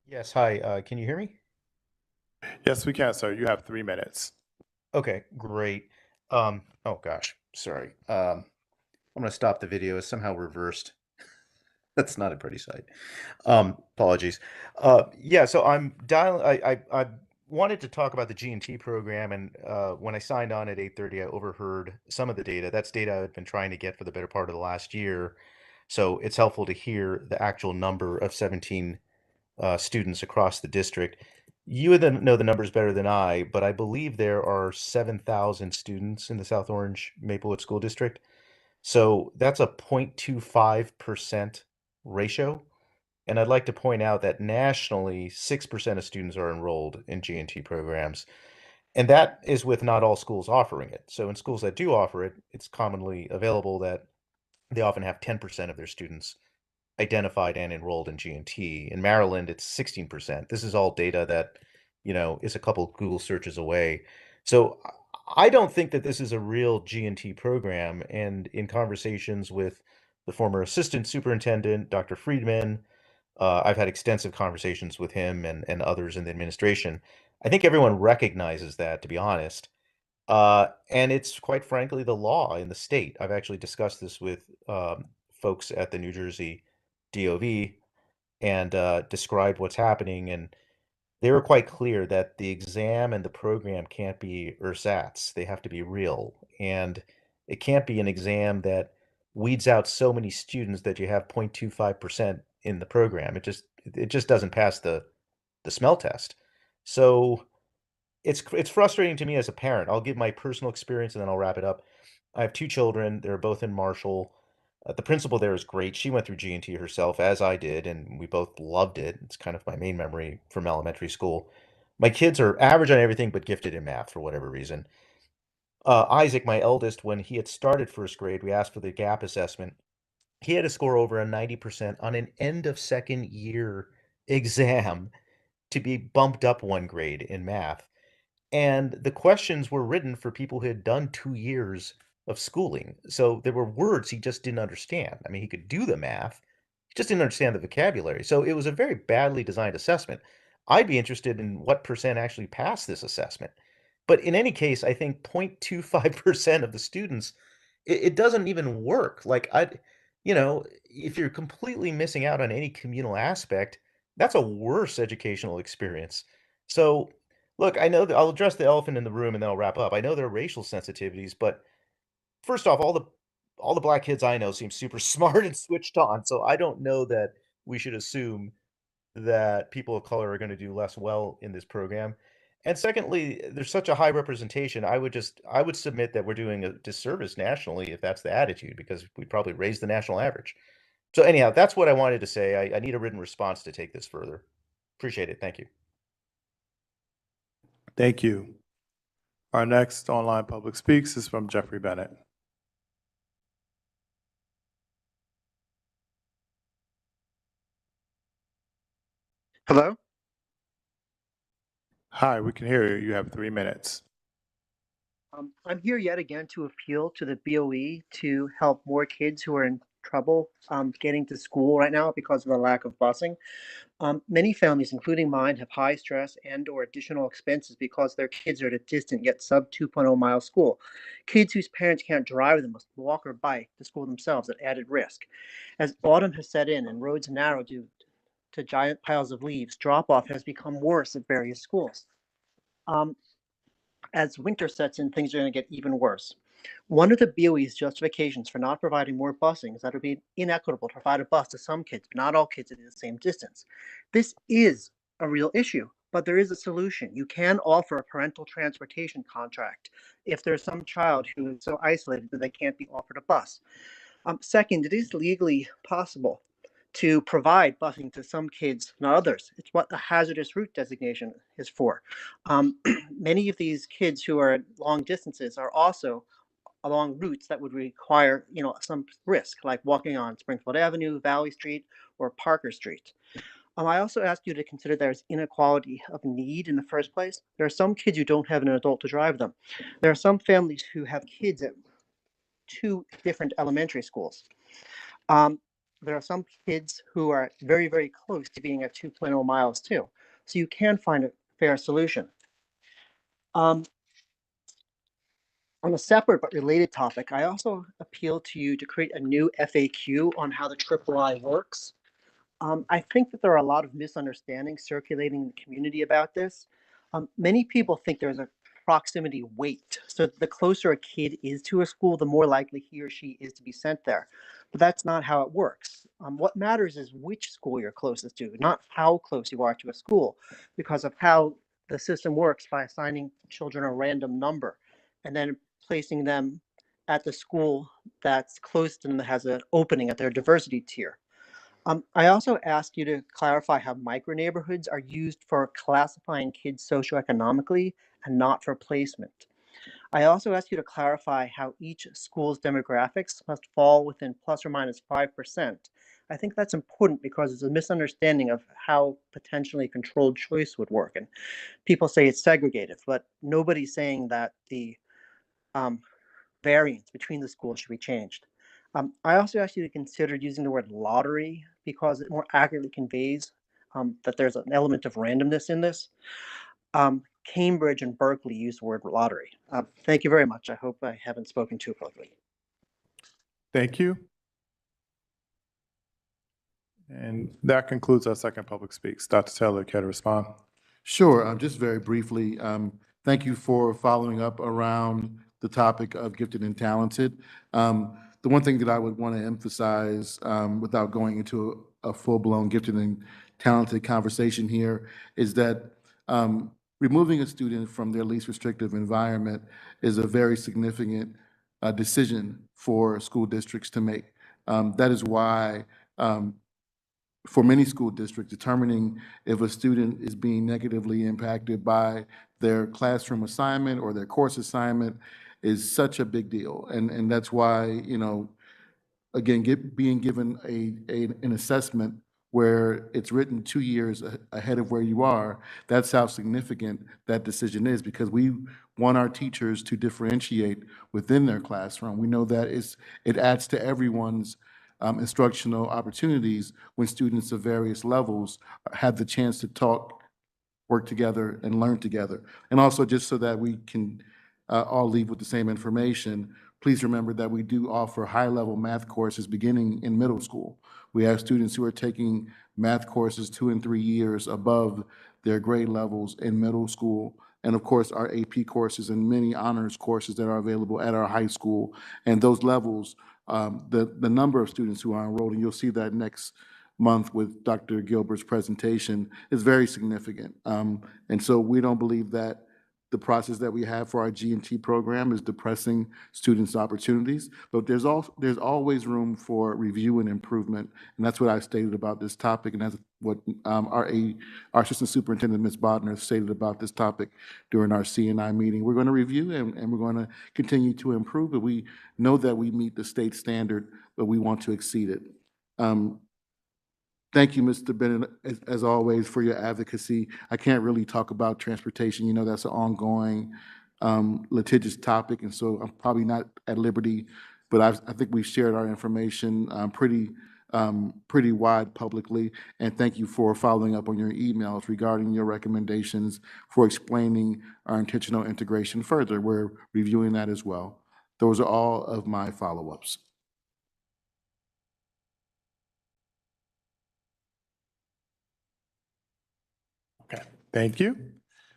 Yes, hi, can you hear me? Yes, we can, sir. You have 3 minutes. Okay, great. Oh gosh, sorry. I'm gonna stop the video. It's somehow reversed. That's not a pretty sight. Apologies. Yeah, so I'm dialing. I wanted to talk about the G&T program, and when I signed on at 8:30, I overheard some of the data. That's data I've been trying to get for the better part of the last year. So it's helpful to hear the actual number of 17 students across the district. You would know the numbers better than I, but I believe there are 7,000 students in the South Orange Maplewood School District. So that's a 0.25% ratio. And I'd like to point out that nationally, 6% of students are enrolled in G&T programs. And that is with not all schools offering it. So in schools that do offer it, it's commonly available that they often have 10% of their students identified and enrolled in G&T. In Maryland, it's 16%. This is all data that, is a couple Google searches away. So I don't think that this is a real G&T program. And in conversations with the former assistant superintendent, Dr. Friedman, I've had extensive conversations with him and others in the administration. I think everyone recognizes that, to be honest. And it's quite frankly the law in the state. I've actually discussed this with folks at the New Jersey DOV and described what's happening. And they were quite clear that the exam and the program can't be ersatz. They have to be real. And it can't be an exam that weeds out so many students that you have 0.25% in the program. It just doesn't pass the smell test. So it's frustrating to me as a parent. I'll give my personal experience and then I'll wrap it up. I have two children. They're both in Marshall. The principal there is great. She went through G&T herself, as I did, and we both loved it. It's kind of my main memory from elementary school. My kids are average on everything but gifted in math for whatever reason. Isaac, my eldest, when he had started first grade, we asked for the gap assessment. He had to score over a 90% on an end of second year exam to be bumped up one grade in math. And the questions were written for people who had done 2 years of schooling. So there were words he just didn't understand. I mean, he could do the math, he just didn't understand the vocabulary. So it was a very badly designed assessment. I'd be interested in what percent actually passed this assessment. But in any case, I think 0.25% of the students, it doesn't even work. Like if you're completely missing out on any communal aspect, that's a worse educational experience. So look, I know that I'll address the elephant in the room and then I'll wrap up. I know there are racial sensitivities, but first off, all the black kids I know seem super smart and switched on. So I don't know that we should assume that people of color are going to do less well in this program. And secondly, there's such a high representation. I would submit that we're doing a disservice nationally if that's the attitude, because we probably raise the national average. So anyhow, that's what I wanted to say. I need a written response to take this further. Appreciate it. Thank you. Thank you. Our next online public speaks is from Jeffrey Bennett. Hello? Hi, we can hear you. You have 3 minutes. I'm here yet again to appeal to the BOE to help more kids who are in trouble getting to school right now because of the lack of busing. Many families, including mine, have high stress and/or additional expenses because their kids are at a distant yet sub 2.0 mile school. Kids whose parents can't drive them must walk or bike to school themselves at added risk. As autumn has set in and roads narrow due to giant piles of leaves, drop-off has become worse at various schools. As winter sets in, things are going to get even worse. One of the BOE's justifications for not providing more busing is that it would be inequitable to provide a bus to some kids, but not all kids at the same distance. This is a real issue, but there is a solution. You can offer a parental transportation contract if there's some child who is so isolated that they can't be offered a bus. Second, it is legally possible to provide busing to some kids, not others. It's what the hazardous route designation is for. Many of these kids who are at long distances are also along routes that would require, some risk, like walking on Springfield Avenue, Valley Street, or Parker Street. I also ask you to consider there's inequality of need in the first place. There are some kids who don't have an adult to drive them. There are some families who have kids at 2 different elementary schools. There are some kids who are very, very close to being at 2.0 miles too. So you can find a fair solution. On a separate but related topic, I also appeal to you to create a new FAQ on how the III works. I think that there are a lot of misunderstandings circulating in the community about this. Many people think there's a proximity weight. So the closer a kid is to a school, the more likely he or she is to be sent there. But that's not how it works. What matters is which school you're closest to, not how close you are to a school, because of how the system works by assigning children a random number and then placing them at the school that's close to them that has an opening at their diversity tier. I also ask you to clarify how micro-neighborhoods are used for classifying kids socioeconomically and not for placement. I also ask you to clarify how each school's demographics must fall within plus or minus 5%. I think that's important because it's a misunderstanding of how potentially controlled choice would work. And people say it's segregative, but nobody's saying that the um, variance between the schools should be changed. I also ask you to consider using the word lottery because it more accurately conveys that there's an element of randomness in this. Cambridge and Berkeley use the word lottery. Thank you very much. I hope I haven't spoken too quickly. Thank you. And that concludes our second public speaks. Dr. Taylor, care to respond? Sure, just very briefly, thank you for following up around the topic of gifted and talented. The one thing that I would want to emphasize, without going into a full-blown gifted and talented conversation here, is that removing a student from their least restrictive environment is a very significant decision for school districts to make. That is why for many school districts, determining if a student is being negatively impacted by their classroom assignment or their course assignment is such a big deal. And that's why, you know, again, being given an assessment where it's written 2 years ahead of where you are, that's how significant that decision is, because we want our teachers to differentiate within their classroom. We know that it adds to everyone's instructional opportunities when students of various levels have the chance to talk, work together, and learn together. And also, just so that we can all leave with the same information, please remember that we do offer high-level math courses beginning in middle school. We have students who are taking math courses 2 and 3 years above their grade levels in middle school. And of course, our AP courses and many honors courses that are available at our high school. And those levels, the number of students who are enrolled, and you'll see that next month with Dr. Gilbert's presentation, is very significant. And so we don't believe that the process that we have for our G&T program is depressing students' opportunities, but there's always room for review and improvement, and that's what I stated about this topic, and that's what our Assistant Superintendent, Ms. Bodner, stated about this topic during our C&I meeting. We're going to review and we're going to continue to improve, but we know that we meet the state standard, but we want to exceed it. Thank you, Mr. Bennett, as always, for your advocacy. I can't really talk about transportation. You know, that's an ongoing litigious topic, and so I'm probably not at liberty, but I think we've shared our information pretty wide publicly, and thank you for following up on your emails regarding your recommendations for explaining our intentional integration further. We're reviewing that as well. Those are all of my follow-ups. Okay, thank you.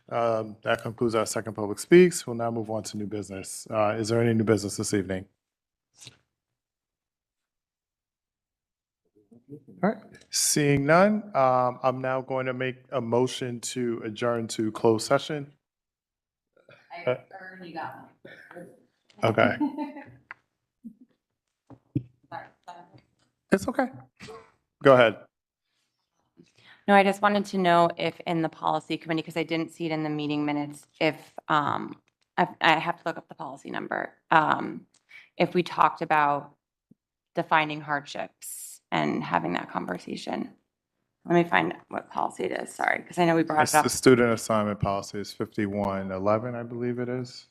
That concludes our second public speaks. We'll now move on to new business. Is there any new business this evening? All right, seeing none, I'm now going to make a motion to adjourn to closed session. I already got one. Okay, Sorry. it's okay. Go ahead. No, I just wanted to know if in the policy committee, because I didn't see it in the meeting minutes, if, I have to look up the policy number, if we talked about defining hardships and having that conversation. Let me find what policy it is, sorry, because I know we brought It's it up. the student assignment policy is 5111, I believe it is.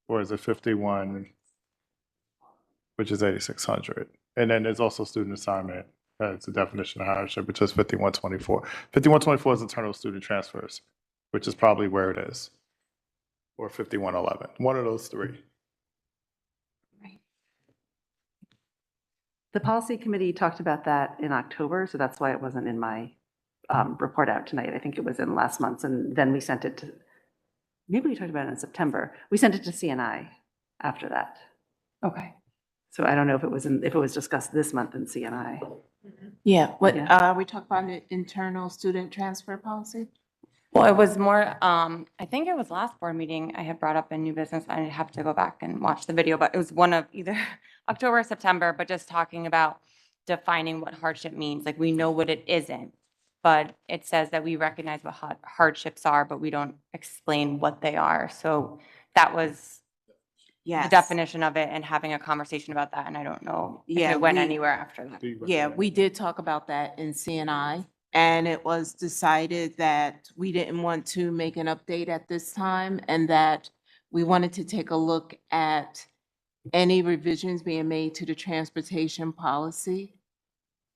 Or is it 51, which is 8600? And then there's also student assignment. That's the definition of hardship, which is 5124. 5124 is internal student transfers, which is probably where it is. Or 5111, one of those three. The policy committee talked about that in October, so that's why it wasn't in my report out tonight. I think it was in last month's, and then we sent it to, maybe we talked about it in September. We sent it to CNI after that. Okay. So I don't know if it was discussed this month in CNI. Yeah, what, Yeah. we talked about the internal student transfer policy? Well, it was more, I think it was last board meeting I had brought up in new business. I'd have to go back and watch the video, but it was one of either October or September, but just talking about defining what hardship means. Like, we know what it isn't, but it says that we recognize what hardships are, but we don't explain what they are. So that was the Yes. definition of it and having a conversation about that, and I don't know if Yeah, it went we- anywhere after that. Yeah, we did talk about that in CNI, and it was decided that we didn't want to make an update at this time, and that we wanted to take a look at any revisions being made to the transportation policy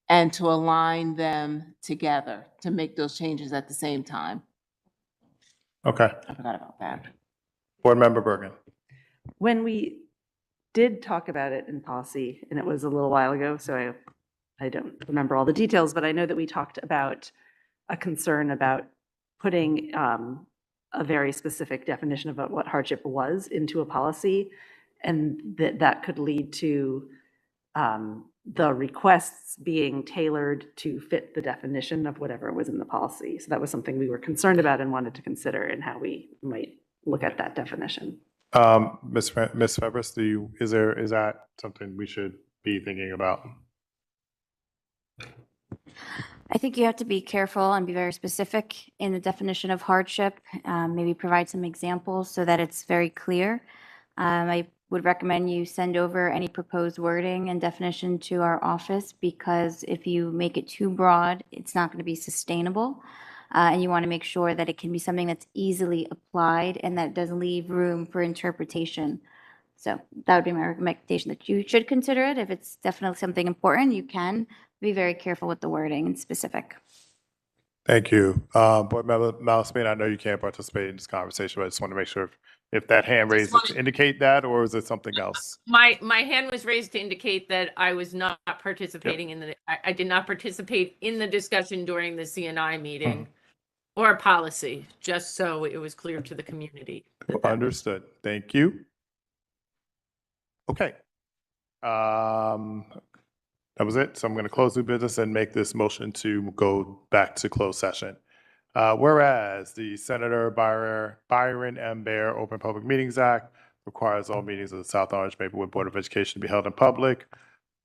and to align them together, to make those changes at the same time. Okay. I forgot about that. Board Member Bergen. When we did talk about it in policy, and it was a little while ago, so I don't remember all the details, but I know that we talked about a concern about putting a very specific definition of what hardship was into a policy, and that could lead to the requests being tailored to fit the definition of whatever was in the policy. So that was something we were concerned about and wanted to consider in how we might look at that definition. Ms. Febres, is that something we should be thinking about? I think you have to be careful and be very specific in the definition of hardship. Maybe provide some examples so that it's very clear. I would recommend you send over any proposed wording and definition to our office, because if you make it too broad, it's not going to be sustainable. And you want to make sure that it can be something that's easily applied and that doesn't leave room for interpretation. So that would be my recommendation, that you should consider it. If it's definitely something important, you can be very careful with the wording and specific. Thank you. Board Member Malaspina, I know you can't participate in this conversation, but I just want to make sure if that hand raised is to indicate that, or is it something else? My hand was raised to indicate that I was not participating in I did not participate in the discussion during the CNI meeting or policy, just so it was clear to the community. Understood. Thank you. Okay. That was it. So I'm going to close new business and make this motion to go back to closed session. Whereas the Senator Byron M. Bear Open Public Meetings Act requires all meetings of the South Orange Maplewood Board of Education to be held in public.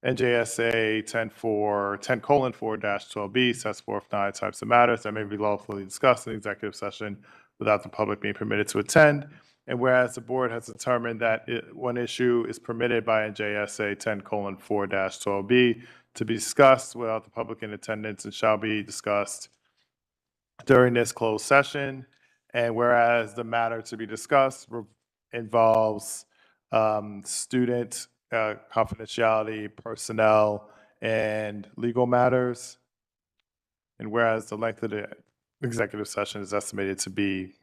NJSA 10:4-12B sets forth 9 types of matters that may be lawfully discussed in executive session without the public being permitted to attend. And whereas the board has determined that one issue is permitted by NJSA 10:4-12B to be discussed without the public in attendance and shall be discussed during this closed session. And whereas the matter to be discussed involves student confidentiality, personnel, and legal matters. And whereas the length of the executive session is estimated to be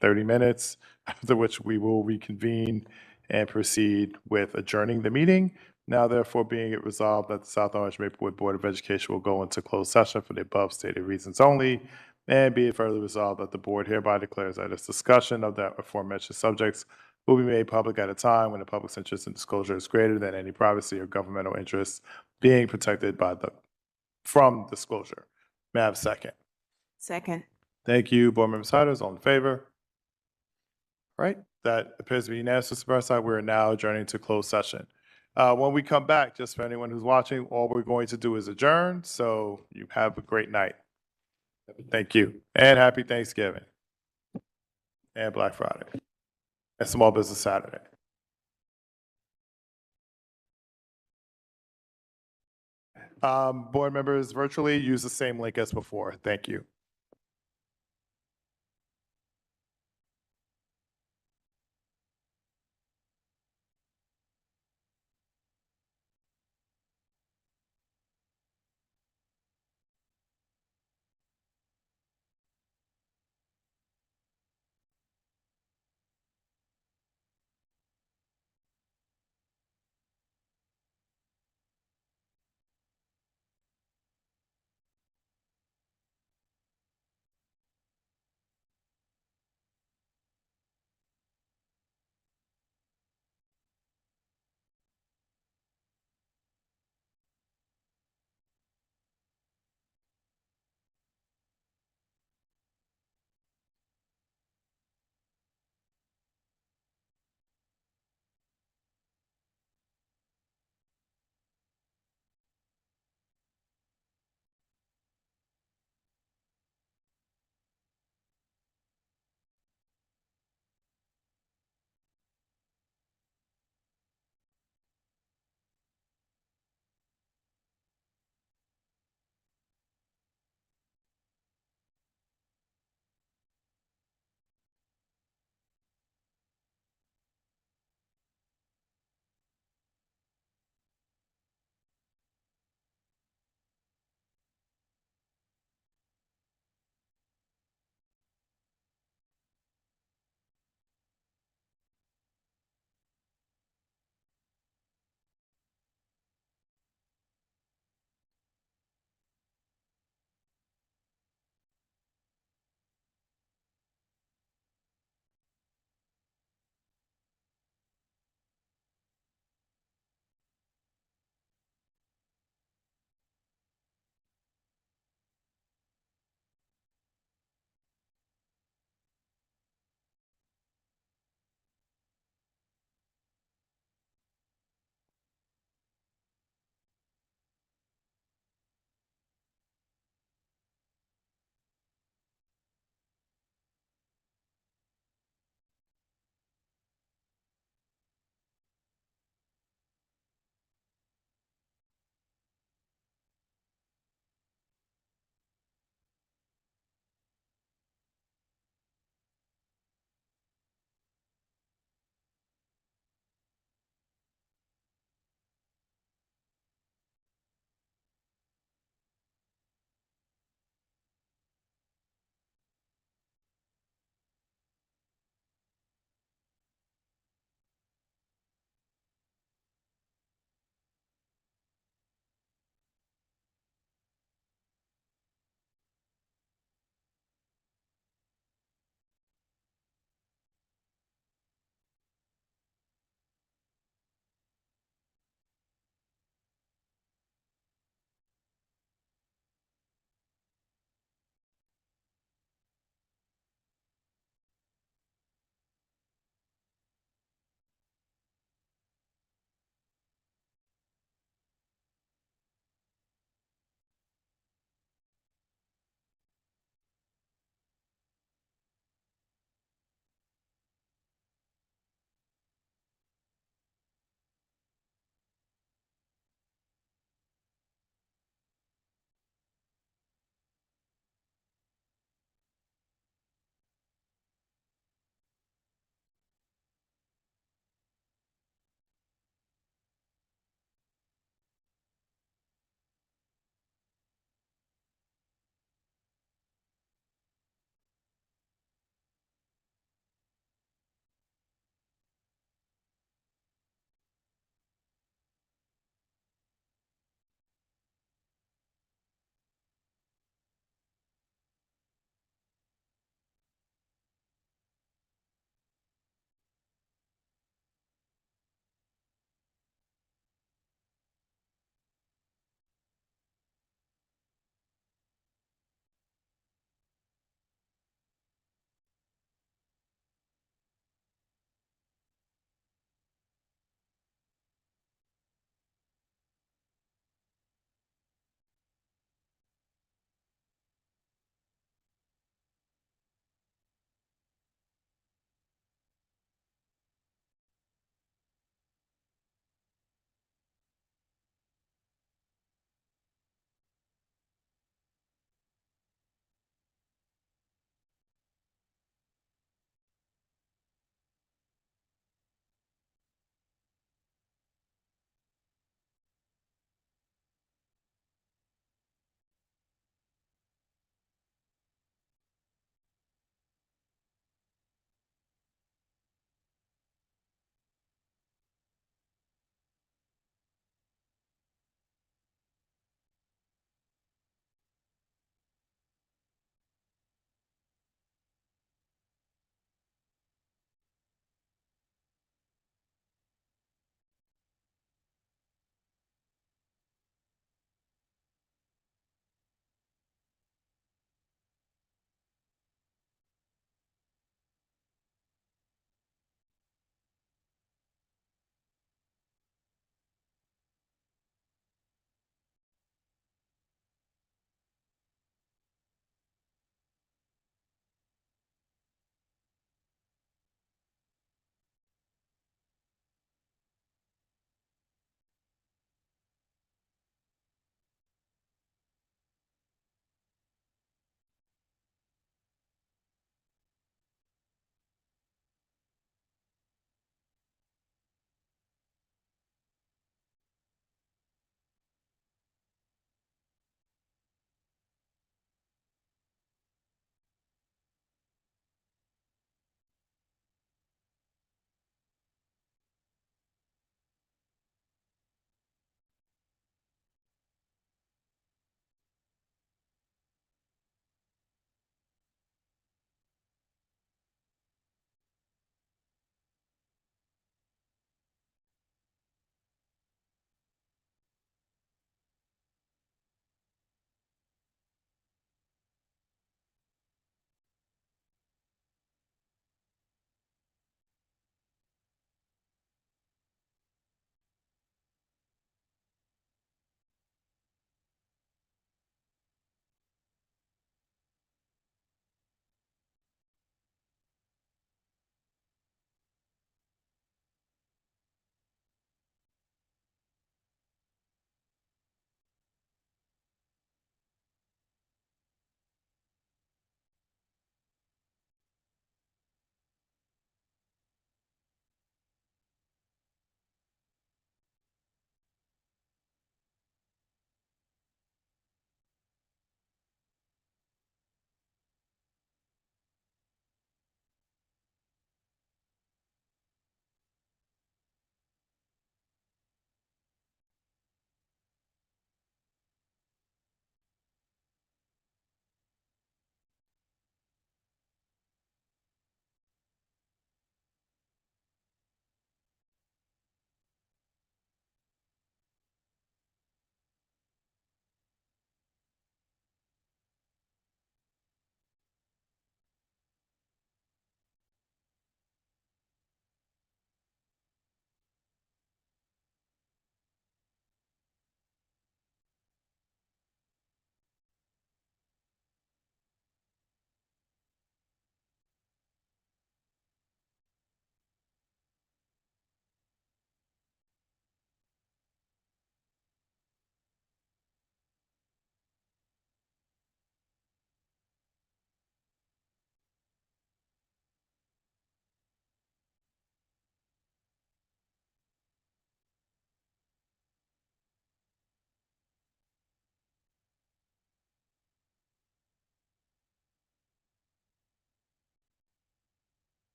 30 minutes, after which we will reconvene and proceed with adjourning the meeting. Now therefore being it resolved that the South Orange Maplewood Board of Education will go into closed session for the above stated reasons only, and be it further resolved that the board hereby declares that its discussion of the aforementioned subjects will be made public at a time when the public's interest in disclosure is greater than any privacy or governmental interests being protected from disclosure. May I have a second? Second. Thank you, Board Member Siders. All in favor? All right, that appears to be unanimous, Mr. Burnside. We're now adjourning to closed session. When we come back, just for anyone who's watching, all we're going to do is adjourn. So you have a great night. Thank you. And happy Thanksgiving. And Black Friday. And Small Business Saturday. Board members virtually use the same link as before. Thank you.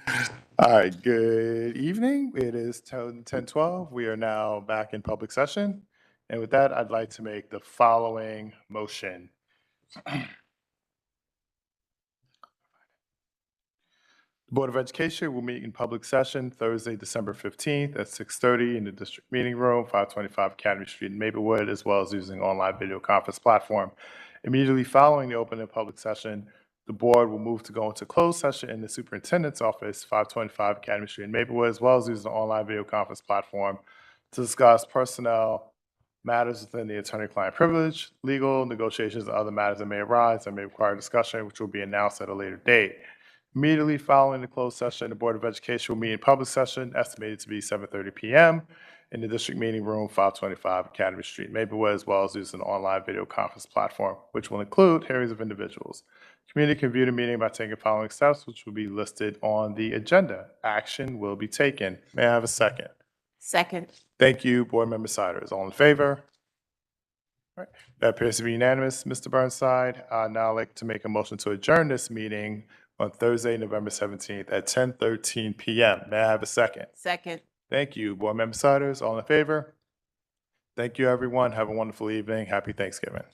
All right, good evening. It is 10:12. We are now back in public session. And with that, I'd like to make the following motion. The Board of Education will meet in public session Thursday, December 15th at 6:30 in the district meeting room, 525 Academy Street in Maplewood, as well as using online video conference platform. Immediately following the opening of public session, the board will move to go into closed session in the superintendent's office, 525 Academy Street in Maplewood, as well as using the online video conference platform to discuss personnel matters within the attorney-client privilege, legal negotiations, and other matters that may arise that may require discussion, which will be announced at a later date. Immediately following the closed session, the Board of Education will meet in public session, estimated to be 7:30 p.m. in the district meeting room, 525 Academy Street, Maplewood, as well as using an online video conference platform, which will include hearings of individuals. Community can view the meeting by taking the following steps, which will be listed on the agenda. Action will be taken. May I have a second? Second. Thank you, Board Member Siders. All in favor? All right. That appears to be unanimous, Mr. Burnside. Now I'd like to make a motion to adjourn this meeting on Thursday, November 17th at 10:13 p.m. May I have a second? Second. Thank you, Board Member Siders. All in favor? Thank you, everyone. Have a wonderful evening. Happy Thanksgiving.